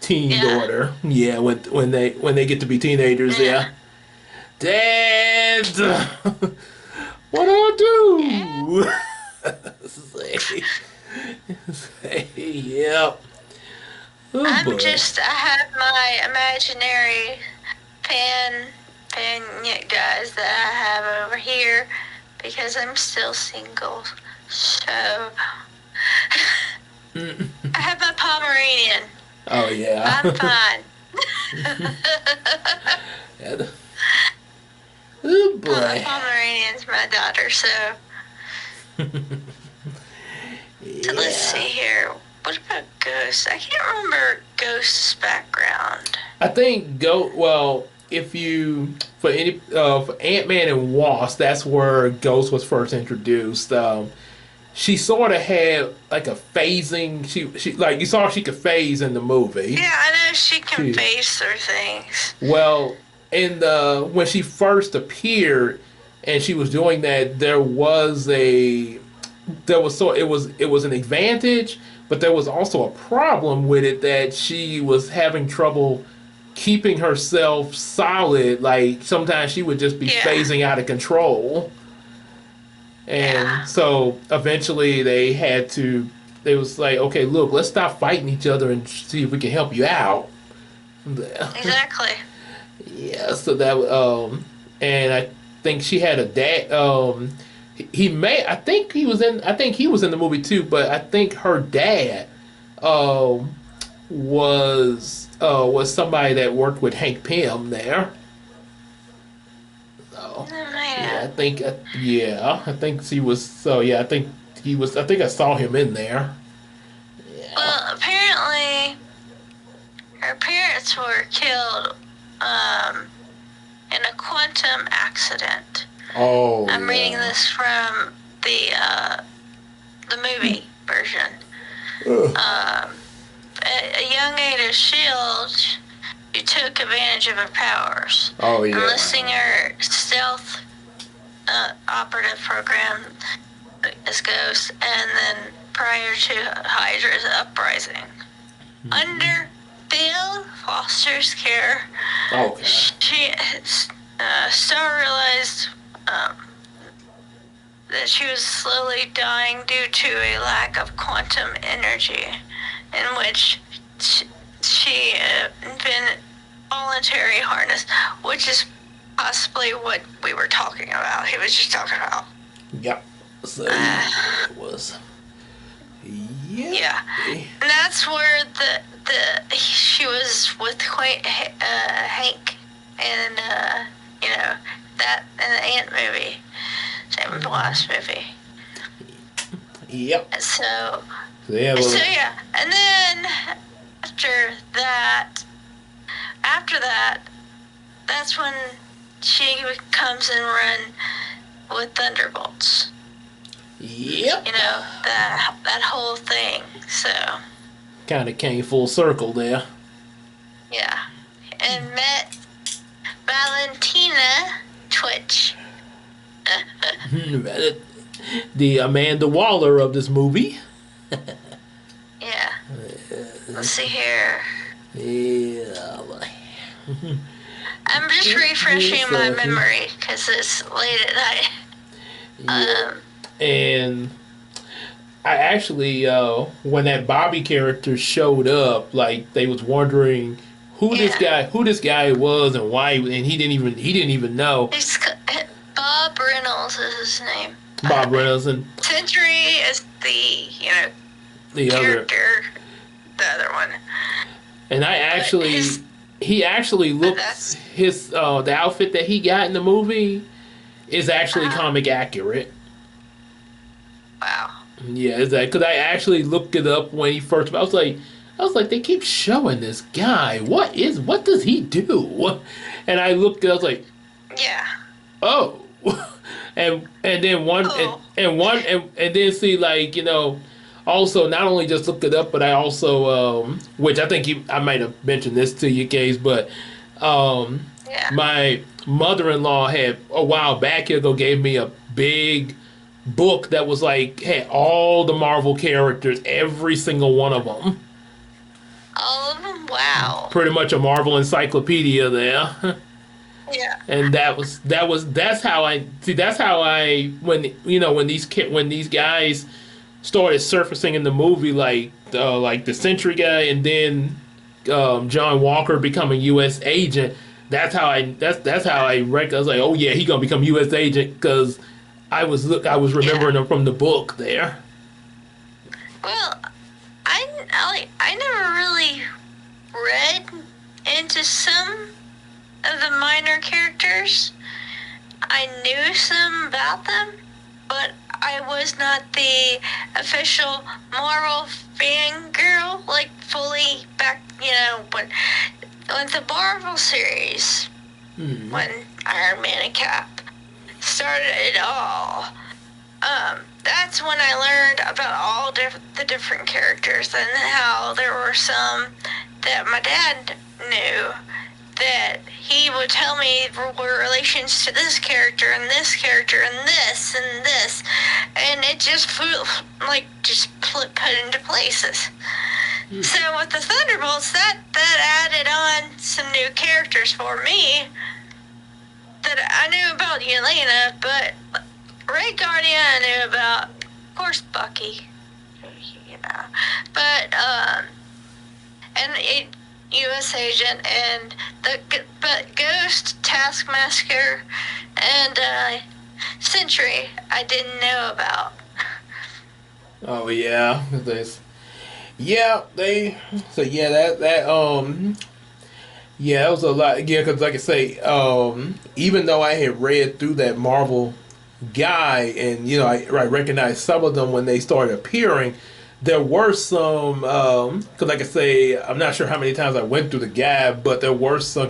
teen daughter. Yeah, when they get to be teenagers, yeah. Dad, what do I do? say, yep. Oh, I boy. have my imaginary fan guys that I have over here because I'm still single. So I have my Pomeranian. Oh yeah. I'm fine. Oh boy. My Pomeranian's my daughter, so. So let's see here. What about Ghost? I can't remember Ghost's background. I think if you for Ant-Man and Wasp, that's where Ghost was first introduced. She sort of had like a phasing. She like you saw she could phase in the movie. Yeah, I know she can phase through things. Well, when she first appeared and she was doing that, it was an advantage, but there was also a problem with it that she was having trouble keeping herself solid. Like sometimes she would just be phasing out of control. And so eventually they was like, okay, look, let's stop fighting each other and see if we can help you out. Exactly. Yeah, so that and I think she had a dad. I think he was in the movie too, but I think her dad was somebody that worked with Hank Pym there. So yeah, I think she was. So yeah, I think he was. I think I saw him in there. Yeah. Well, apparently, her parents were killed in a quantum accident. Oh. I'm reading this from the movie version. A young Ada Shield, who took advantage of her powers. Oh yeah. Enlisting her stealth operative program as Ghost, and then prior to Hydra's uprising. Mm-hmm. Under Bill Foster's care, she Star realized that she was slowly dying due to a lack of quantum energy, in which she invented voluntary harness, which is possibly what we were talking about. He was just talking about. Yep. So it was. Yep. Yeah. And that's where she was with Hank and that and the Ant movie, same with the last movie. Yep. So yeah, and then after that, that's when she comes and run with Thunderbolts. Yep. You know, that whole thing. So kind of came full circle there. Yeah. And met Valentina Twitch The Amanda Waller of this movie. Yeah. Let's see here. Yeah. I'm just refreshing my memory because it's late at night. Yeah. And I actually, when that Bobby character showed up, like they was wondering who this guy was and why, and he didn't even know. It's Bob Reynolds is his name. Bob Reynolds and Century is the character, the other one. And he actually looks the outfit that he got in the movie is actually comic accurate. Wow. Yeah, is that because I actually looked it up when he first. I was like, they keep showing this guy. What does he do? And I looked. I was like, yeah. Oh, and then and then see like also not only just looked it up, but I also which I think I might have mentioned this to you guys, but my mother-in-law had a while back ago gave me a big book that was like had all the Marvel characters, every single one of them. All of them, wow. Pretty much a Marvel encyclopedia there. Yeah. And that's how I when these guys started surfacing in the movie like the Sentry guy and then John Walker becoming U.S. agent. That's how I reckon. I was like, oh yeah, he gonna become U.S. agent because I was remembering him from the book there. Well, I never really read into some of the minor characters. I knew some about them, but I was not the official Marvel fangirl, like fully back, when the Marvel series, when Iron Man and Cap started it all. That's when I learned about all the different characters and how there were some that my dad knew that he would tell me were relations to this character and this character and this and this, and it just put into places. So with the Thunderbolts, that added on some new characters for me that I knew about Yelena, but Red Guardian I knew about, of course, Bucky, but and a U.S. agent and but Ghost, Taskmaster, and Sentry I didn't know about. Oh yeah, that was a lot. Yeah, because like I say, even though I had read through that Marvel guy, and I recognized some of them when they started appearing. There were some, because like I say, I'm not sure how many times I went through the guide, but there were some,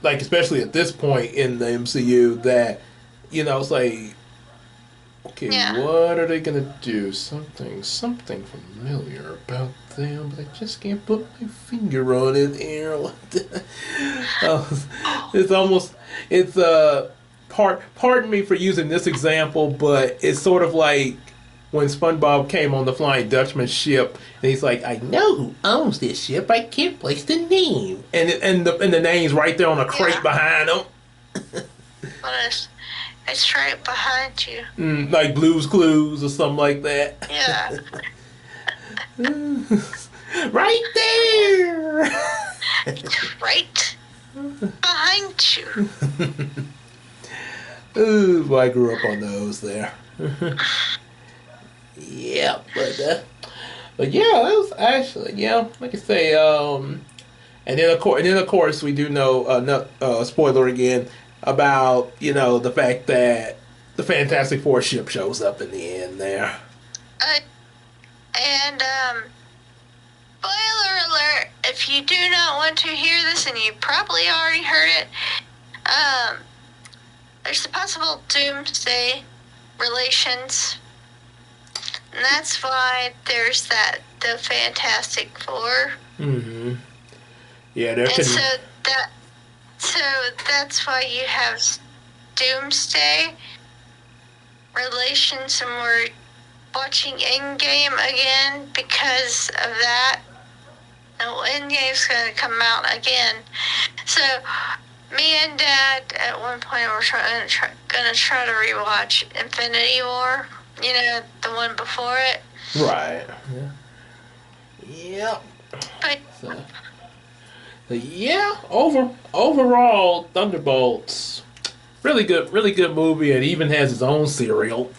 like especially at this point in the MCU, that it's like, okay, what are they gonna do? Something familiar about them, but I just can't put my finger on it here. Pardon me for using this example, but it's sort of like when SpongeBob came on the Flying Dutchman ship, and he's like, "I know who owns this ship. I can't place the name," and the name's right there on a crate behind him. It's right behind you. Like Blue's Clues or something like that. Yeah. Right there. It's right behind you. Ooh, boy, I grew up on those there. Yeah, but yeah, that was actually like I say, and then of course we do know spoiler again about the fact that the Fantastic Four ship shows up in the end there. And spoiler alert! If you do not want to hear this, and you probably already heard it, there's the possible doomsday relations. And that's why there's the Fantastic Four. Mm-hmm. Yeah, so that's why you have Doomsday relations, and we're watching Endgame again because of that. No, Endgame's gonna come out again. So, me and Dad at one point were gonna try to rewatch Infinity War. You know, the one before it. Right. Yeah. But yeah, overall, Thunderbolts, really good movie. It even has its own cereal.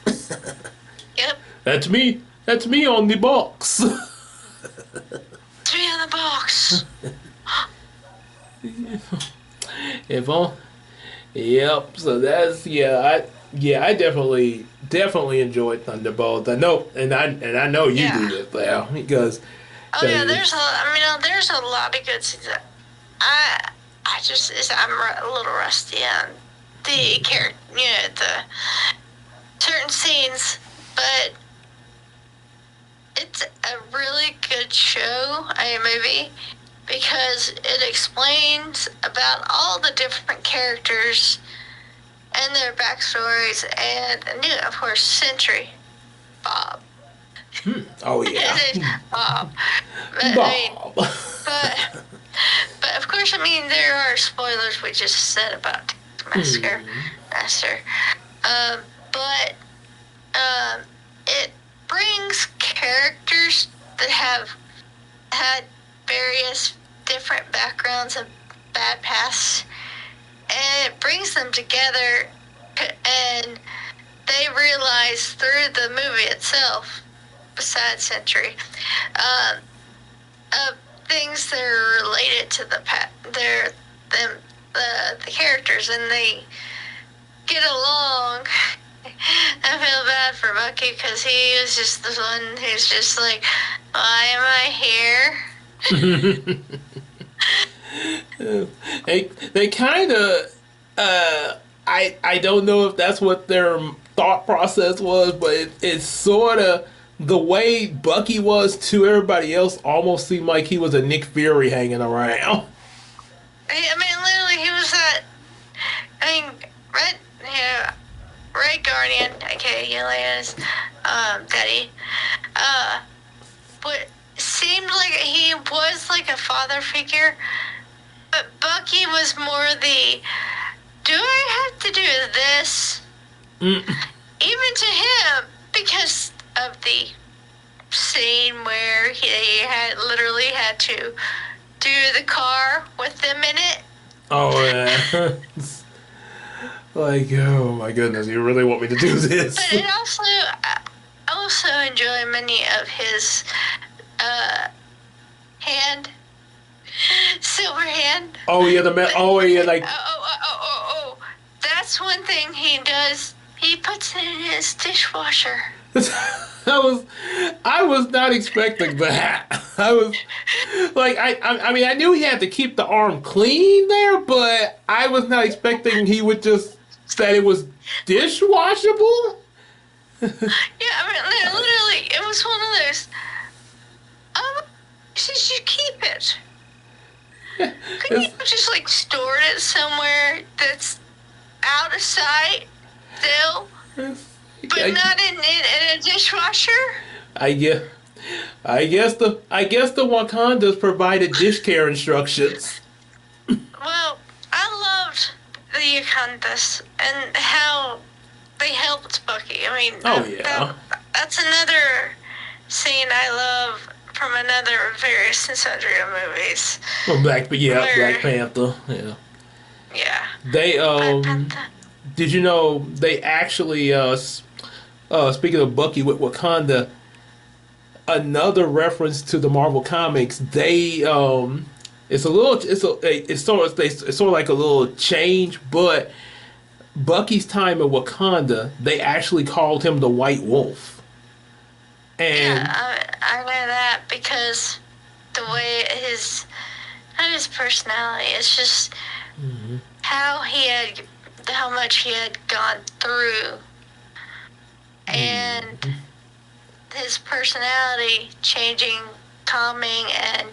yep. That's me on the box. 3 on the box. If all, yep. So that's I definitely enjoyed Thunderbolts. I know, and I know you did it, Val, because. Oh yeah, there's a lot of good scenes. I'm a little rusty on the character, the certain scenes, but it's a really good show, movie, because it explains about all the different characters and their backstories, and of course, Sentry, Bob. Oh yeah. Bob. Bob. But of course, there are spoilers we just said about Master. But it brings characters that have had various different backgrounds and bad pasts, and it brings them together, and they realize through the movie itself, besides Sentry, things that are related to the characters, and they get along. I feel bad for Bucky because he was just the one who's just like, why am I here? They kind of I don't know if that's what their thought process was, but it's sort of the way Bucky was to everybody else. Almost seemed like he was a Nick Fury hanging around. Literally, he was that. Red Guardian, aka Yelena's daddy. But seemed like he was like a father figure, but Bucky was more the, do I have to do this? Even to him, because of the scene where he literally had to do the car with them in it. Oh yeah. Like, oh my goodness, you really want me to do this? But it I also enjoy many of his silver hand. Oh yeah, like. Oh. That's one thing he does. He puts it in his dishwasher. I was not expecting that. I was like, I knew he had to keep the arm clean there, but I was not expecting he would just that it was dishwashable. Yeah, literally, it was one of those. Since you keep it, couldn't you just store it somewhere that's out of sight still, but not in a dishwasher? I guess the Wakandas provided dish care instructions. Well, I loved the Wakandas and how they helped Bucky. That's another scene I love from another various and sundry movies. Well, Black Panther. Yeah. Yeah. They did you know they actually speaking of Bucky with Wakanda, another reference to the Marvel comics, they it's sort of like a little change, but Bucky's time in Wakanda, they actually called him the White Wolf. And I know that because the way his personality, it's just how much he had gone through, and his personality changing, calming, and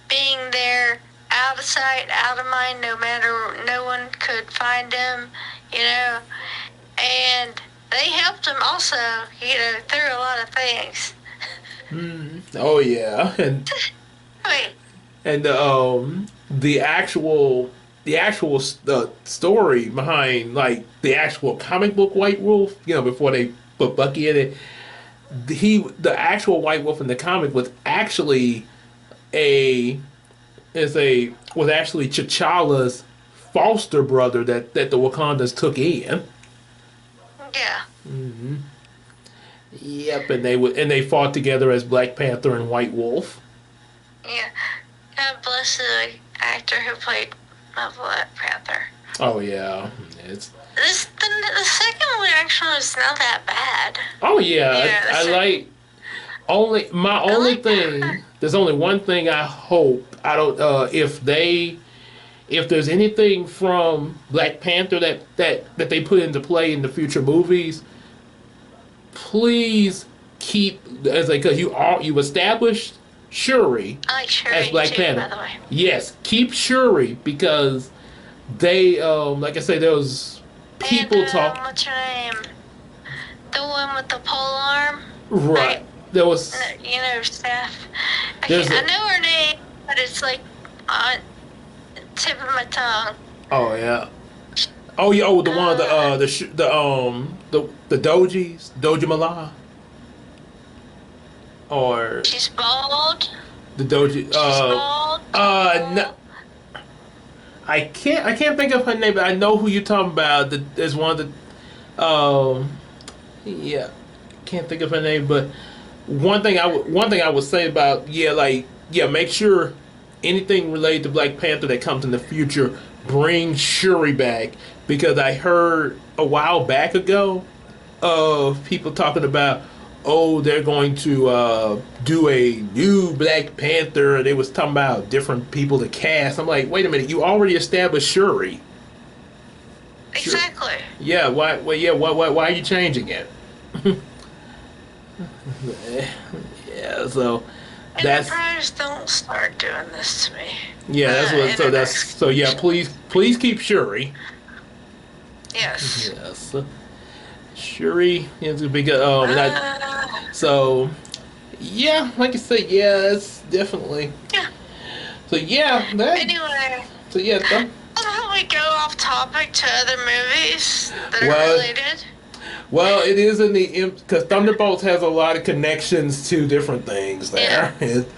being there, out of sight, out of mind. No one could find him. you know, and they helped him also, through a lot of things. Oh yeah, Wait, and the actual story behind like the actual comic book White Wolf, before they put Bucky in it, the actual White Wolf in the comic a was actually T'Challa's foster brother that the Wakandas took in. yeah, Yep, and they fought together as Black Panther and White Wolf. yeah. God bless the actor who played Black Panther. Oh yeah, it's The second one actually was not that bad. oh yeah. Yeah, I like only thing. There's only one thing I hope I don't if there's anything from Black Panther that they put into play in the future movies, please keep as like because you established Shuri I like Shuri as Black too, Panther. by the way. Yes, keep Shuri because they like I say there was people And, talk what's her name? The one with the pole arm? right. There was Steph. There's I know her name, but it's like on the tip of my tongue. oh yeah. Oh yeah, the one the Dojis, Doji Mala, or She's bald. the Doji. She's bald. No, I can't think of her name, but I know who you're talking about. There's one of yeah, can't think of her name, but one thing I would say about make sure anything related to Black Panther that comes in the future, bring Shuri back because I heard a while back ago of people talking about, oh, they're going to do a new Black Panther. They was talking about different people to cast. I'm like, wait a minute, you already established Shuri. Exactly. Yeah, why? Well, yeah, why are you changing it? Yeah, so that's Enterprise, don't start doing this to me. yeah, that's what. So that's so yeah. Please keep Shuri. Yes. Yes, Shuri is a big so yeah, like I said, yeah, it's definitely. Yeah. So yeah, that. Anyway. So yeah, How we go off topic to other movies that are Well, related? well, it is in the because Thunderbolts has a lot of connections to different things there. Yeah. It's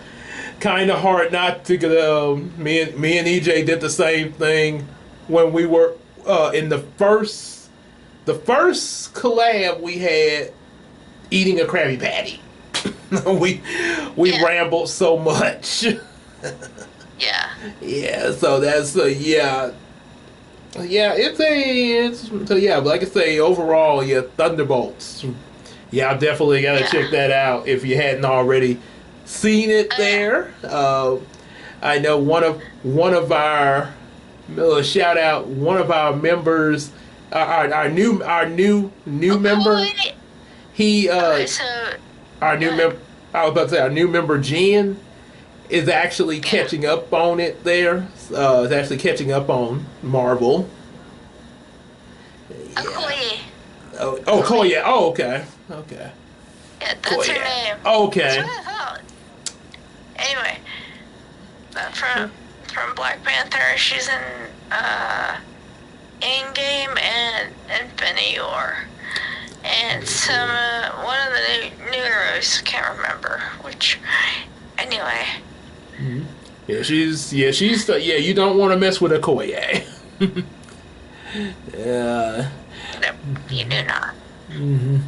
kind of hard not to. Me and EJ did the same thing when we were in the first collab we had eating a Krabby Patty. we Yeah. rambled so much. Yeah. Yeah, so that's yeah. Yeah, it's so yeah, but like I say, overall, yeah, Thunderbolts. Yeah, I definitely gotta check that out if you hadn't already seen it there. I know one of our shout out one of our members, our new member. Wait. He Okay, so our new member. I was about to say our new member Jen is actually catching up on it there. Is actually catching up on Marvel. Okoye. Oh, Koya. Oh, okay. Okay. Yeah, that's her name. Okay. That's what I thought. Anyway, from Black Panther, she's in Endgame and Infinity War. And some one of the new heroes, can't remember which. Anyway. Mm-hmm. Yeah, you don't want to mess with a Koye. Yeah. Nope, you do not. Mm-hmm.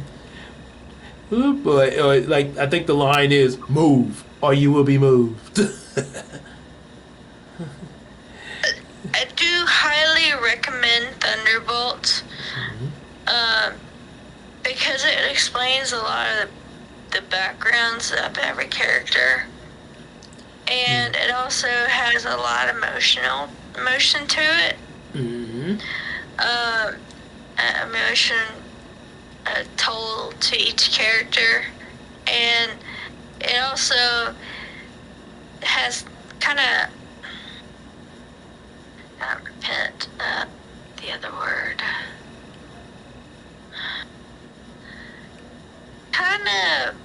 Ooh, boy, like I think the line is "Move, or you will be moved." I do highly recommend Thunderbolts, because it explains a lot of the backgrounds of every character, and it also has a lot of emotion to it. Mm-hmm. Emotion told to each character, and it also has kind of not repent, the other word. kind of,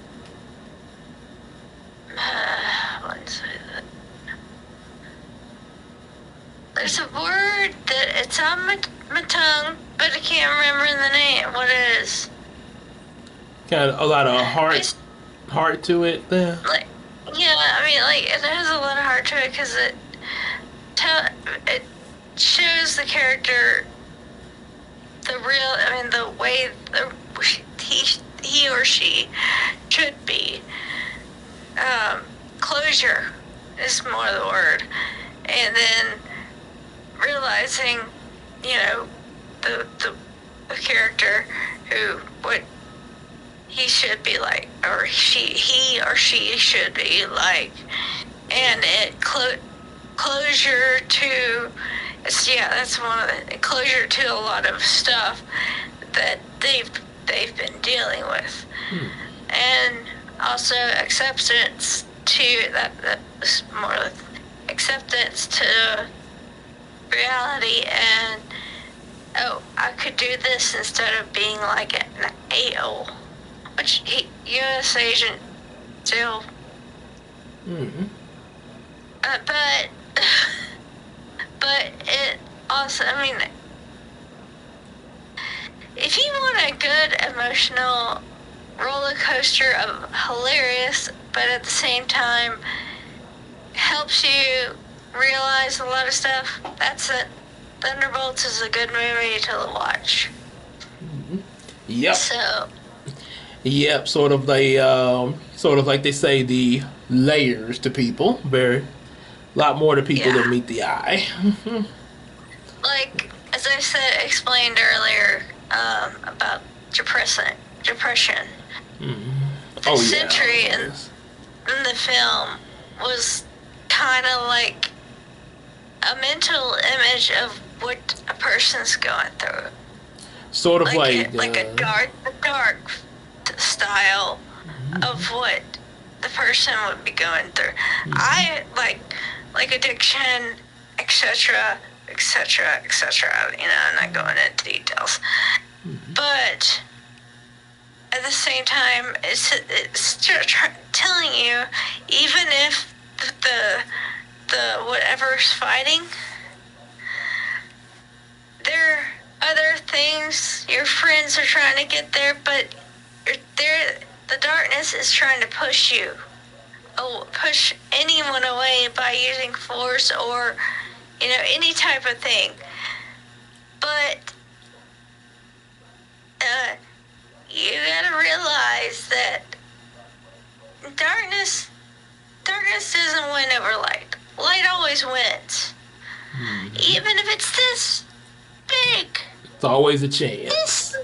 let's say that. There's a word that it's on my tongue, but I can't remember the name, what it is. Kind of a lot of It's, heart to it there. like, yeah, I mean, like, it has a lot of heart to it, because it shows the character the way he or she should be. Closure is more the word. And then realizing, the character what he should be like, or he or she should be like, and it closure to, that's one of the closure to a lot of stuff that they've been dealing with, and also acceptance to that was more acceptance to reality, and I could do this instead of being like an AO, which U.S. agent still. Mm-hmm. But it also, I mean, if you want a good emotional roller coaster of hilarious, but at the same time helps you realize a lot of stuff, that's it. Thunderbolts is a good movie to watch. Mm-hmm. Yep. So. Yep. Sort of like they say, the layers to people. A lot more to people than meet the eye. Like, as I explained earlier, about depression. Oh, Century in the film was kind of like a mental image of what a person's going through. Sort of like a dark style of what the person would be going through. I like addiction, etc., etc., etc. I'm not going into details, but at the same time, it's telling you, even if the whatever's fighting, there are other things your friends are trying to get there, but the darkness is trying to push anyone away by using force or any type of thing. But you gotta realize that darkness doesn't win over light. Light always wins. Even if it's this big. It's always a chance. This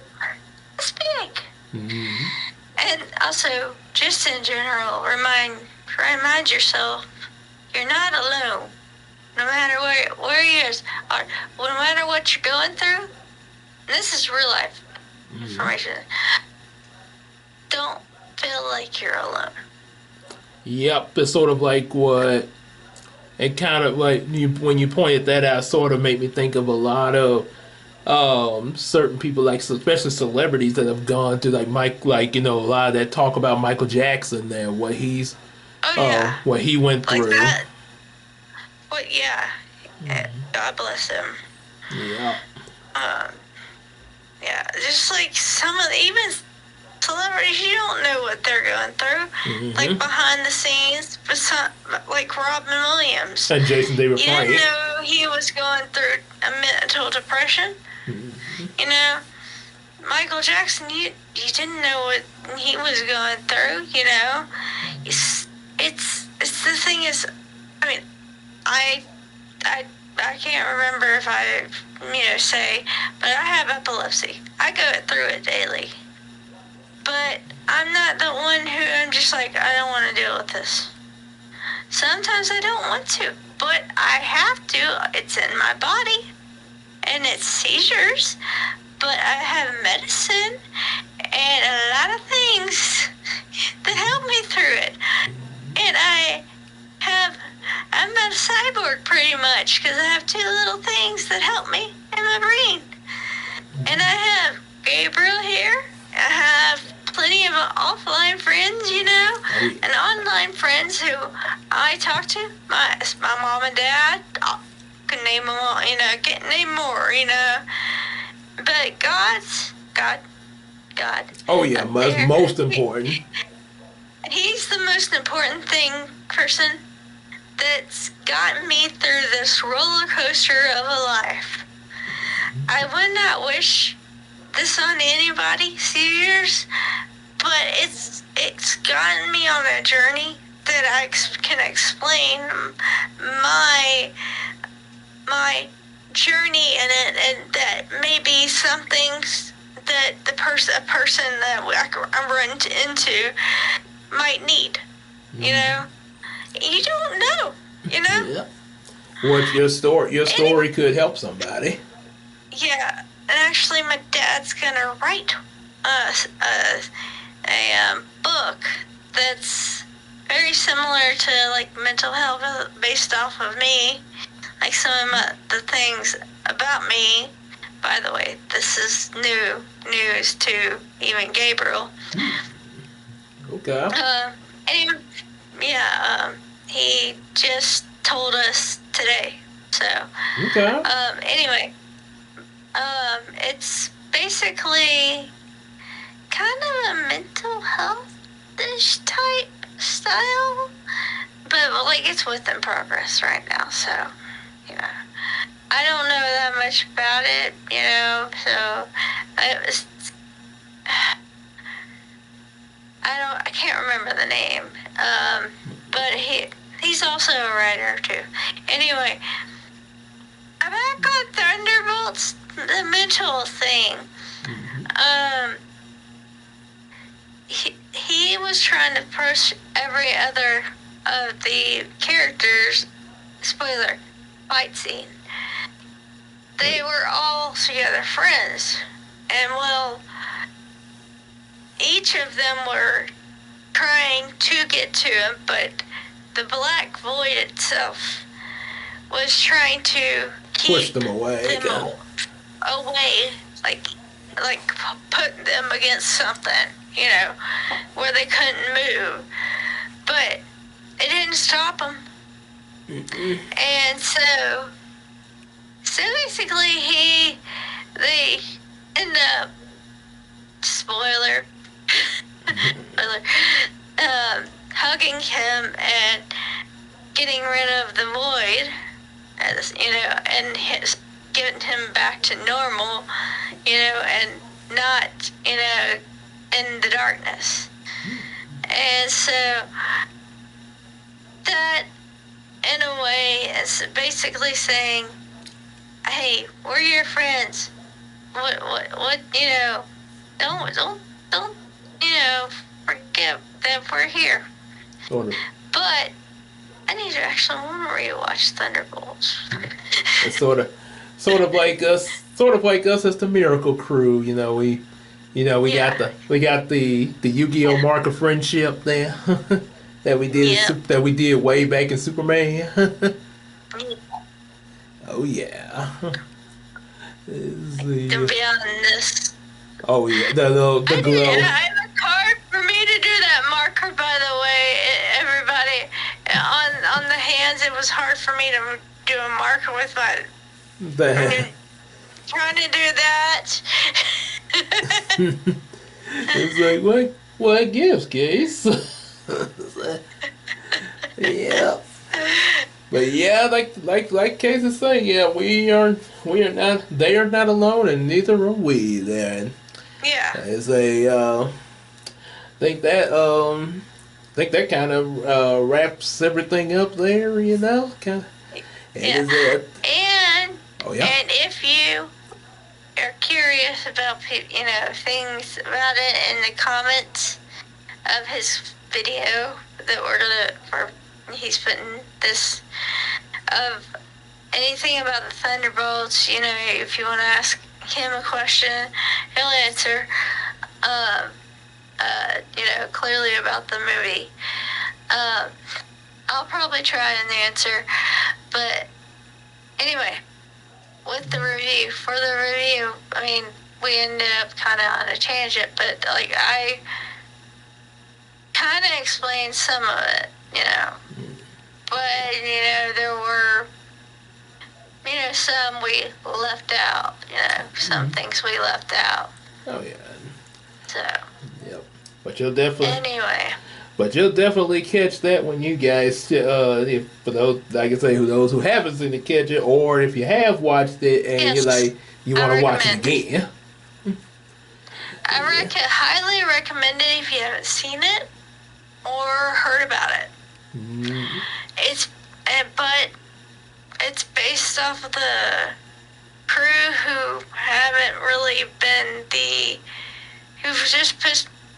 big. And also, just in general, remind yourself, you're not alone. No matter where you are, no matter what you're going through, and this is real life information, don't feel like you're alone. Yep, it's sort of like what, it kind of like, when you pointed that out, sort of made me think of a lot of certain people, like especially celebrities that have gone through, like a lot of that talk about Michael Jackson there, what he's what he went through. Like that. God bless him. Yeah. Just like some of even celebrities, you don't know what they're going through. Like behind the scenes, like Robin Williams. And Jason David Frank. You didn't know he was going through a mental depression. Michael Jackson, you didn't know what he was going through. It's the thing is, I mean, I can't remember if I say, but I have epilepsy. I go through it daily. But I'm not the one who I'm just like, I don't want to deal with this. Sometimes I don't want to, but I have to. It's in my body, and it's seizures, but I have medicine and a lot of things that help me through it. And I'm a cyborg pretty much, because I have two little things that help me in my brain. And I have Gabriel here. I have plenty of offline friends, and online friends who I talk to. My mom and dad, I can name them all, can't name more, But God. Oh yeah, most important. He's the most important person that's gotten me through this roller coaster of a life. I would not wish this on anybody, serious, but it's gotten me on a journey that I can explain my journey in it, and that maybe some things that a person that I run into might need. You don't know. Yeah. What your story could help somebody. Yeah, and actually, my dad's gonna write a book that's very similar to like mental health, based off of me, like some of the things about me. By the way, this is news to even Gabriel. Okay. Anyway, yeah, he just told us today. So, okay. Anyway, it's basically kind of a mental health-ish type style, but like it's in progress right now. So, I don't know that much about it, So I can't remember the name. But he's also a writer too. Anyway, I'm back on Thunderbolts, the mental thing. He was trying to push every other of the characters, spoiler, fight scene. They were all together friends, and each of them were trying to get to him, but the Black Void itself was trying to push them away. Away, like put them against something, where they couldn't move. But it didn't stop them. And so basically they end up, spoiler, hugging him and getting rid of the void, and getting him back to normal, and not, in the darkness. And so that, in a way, is basically saying, hey, we're your friends. What, don't, forget that we're here. Sort of. But I need to actually want to rewatch Thunderbolts. It's sort of like us as the Miracle Crew. We got the Yu-Gi-Oh mark of friendship there that we did way back in Superman. Oh yeah. To be honest. Oh yeah, the glow. I have a card for me to do that marker. By the way, everybody, on the hands, it was hard for me to do a marker with my. Trying to do that. It's like what gives, Case? Yeah. But yeah, like Case is saying, yeah, we are not. They are not alone, and neither are we. Then. Yeah. It's I think that kind of wraps everything up there. Kind of. Yeah. And if you are curious about things about it in the comments of his video or he's putting this of anything about the Thunderbolts, if you want to ask him a question, he'll answer clearly about the movie. I'll probably try and answer, but anyway, with the review, I mean, we ended up kind of on a tangent, but I kind of explained some of it, you know. But, you know, there were, you know, some we left out, you know, some things we left out. Oh yeah. So. Yep. But you'll definitely. Anyway. But you'll definitely catch that when you guys, if for those, like I say, those who haven't seen it, catch it, or if you have watched it and Yes, you're like, you want to watch it again. I highly recommend it if you haven't seen it or heard about it. But it's based off of the crew who haven't really been who've just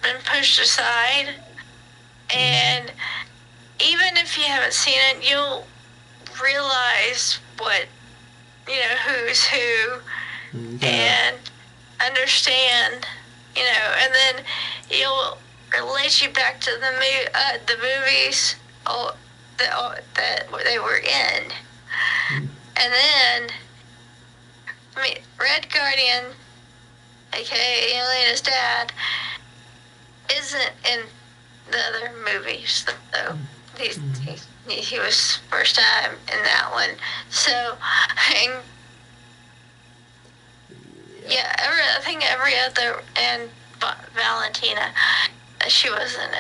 been pushed aside. And even if you haven't seen it, you'll realize what, you know, who's who, and understand, you know, and then it'll relate you back to the movies that they were in. And then, I mean, Red Guardian, aka Elena's dad, isn't in the other movies, though. He was first time in that one. So, I think every other, and Valentina, she wasn't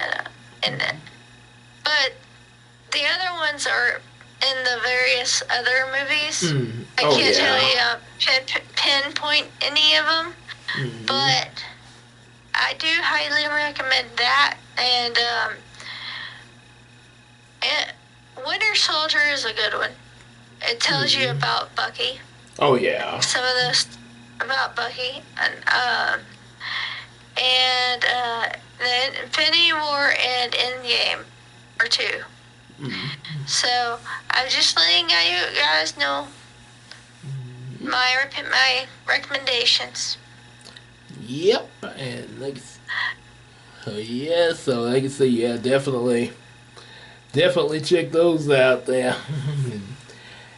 in it. But the other ones are in the various other movies. I can't tell you, pinpoint any of them, but I do highly recommend that. And Winter Soldier is a good one. It tells you about Bucky. Oh yeah. Some of those about Bucky, and then Infinity War and Endgame are two. So I'm just letting you guys know my recommendations. Yep, and like I say, yeah, definitely check those out there.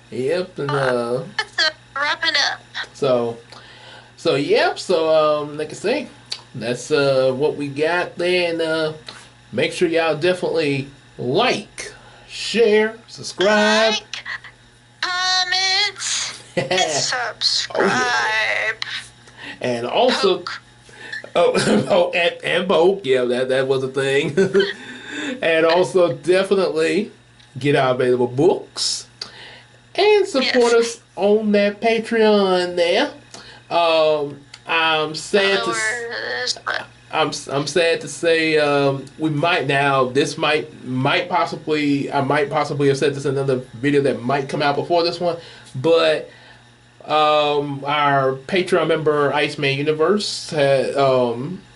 Yep, and wrapping up. So like I say, that's what we got there, and make sure y'all definitely like, share, subscribe, comments, and subscribe. Oh, yeah. And also, and poke, yeah, that was a thing. And also definitely get our available books and support us on that Patreon there. I'm sad to say we might now. This might possibly have said this in another video that might come out before this one, but our Patreon member Iceman Universe had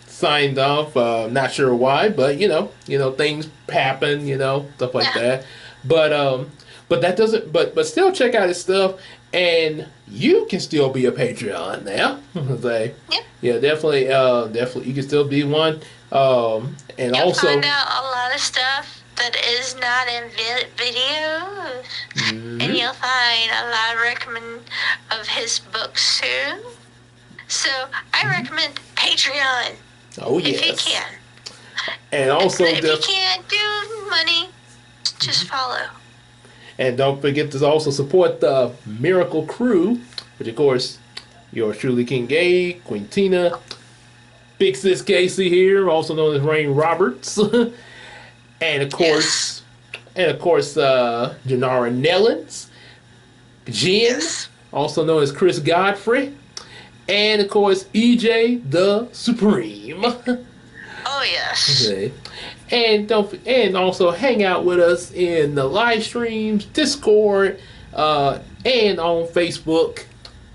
signed off. Not sure why, but you know things happen, stuff like that. But that doesn't. But still check out his stuff, and you can still be a Patreon now. Yeah, definitely. You can still be one. And you'll also find out a lot of stuff that is not in videos, and you'll find a lot of his books too. So I recommend Patreon. Oh yes. If you can. And also, if you can't do money, just follow. And don't forget to also support the Miracle Crew, which of course, yours truly, King Gay, Queen Tina, Big Sis Casey here, also known as Rain Roberts, and of course, Janara Nellens, Jen, also known as Chris Godfrey, and of course, EJ the Supreme. Oh yes. Okay. And also hang out with us in the live streams, Discord, and on Facebook.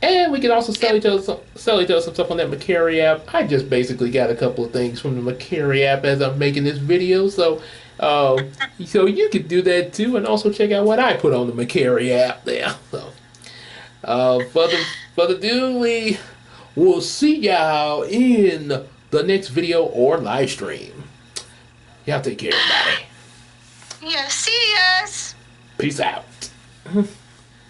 And we can also sell each other some stuff on that Macari app. I just basically got a couple of things from the Macari app as I'm making this video, so you can do that too, and also check out what I put on the Macari app there. So, further ado, we will see y'all in the next video or live stream. Y'all take care, everybody. Yeah, see us. Peace out.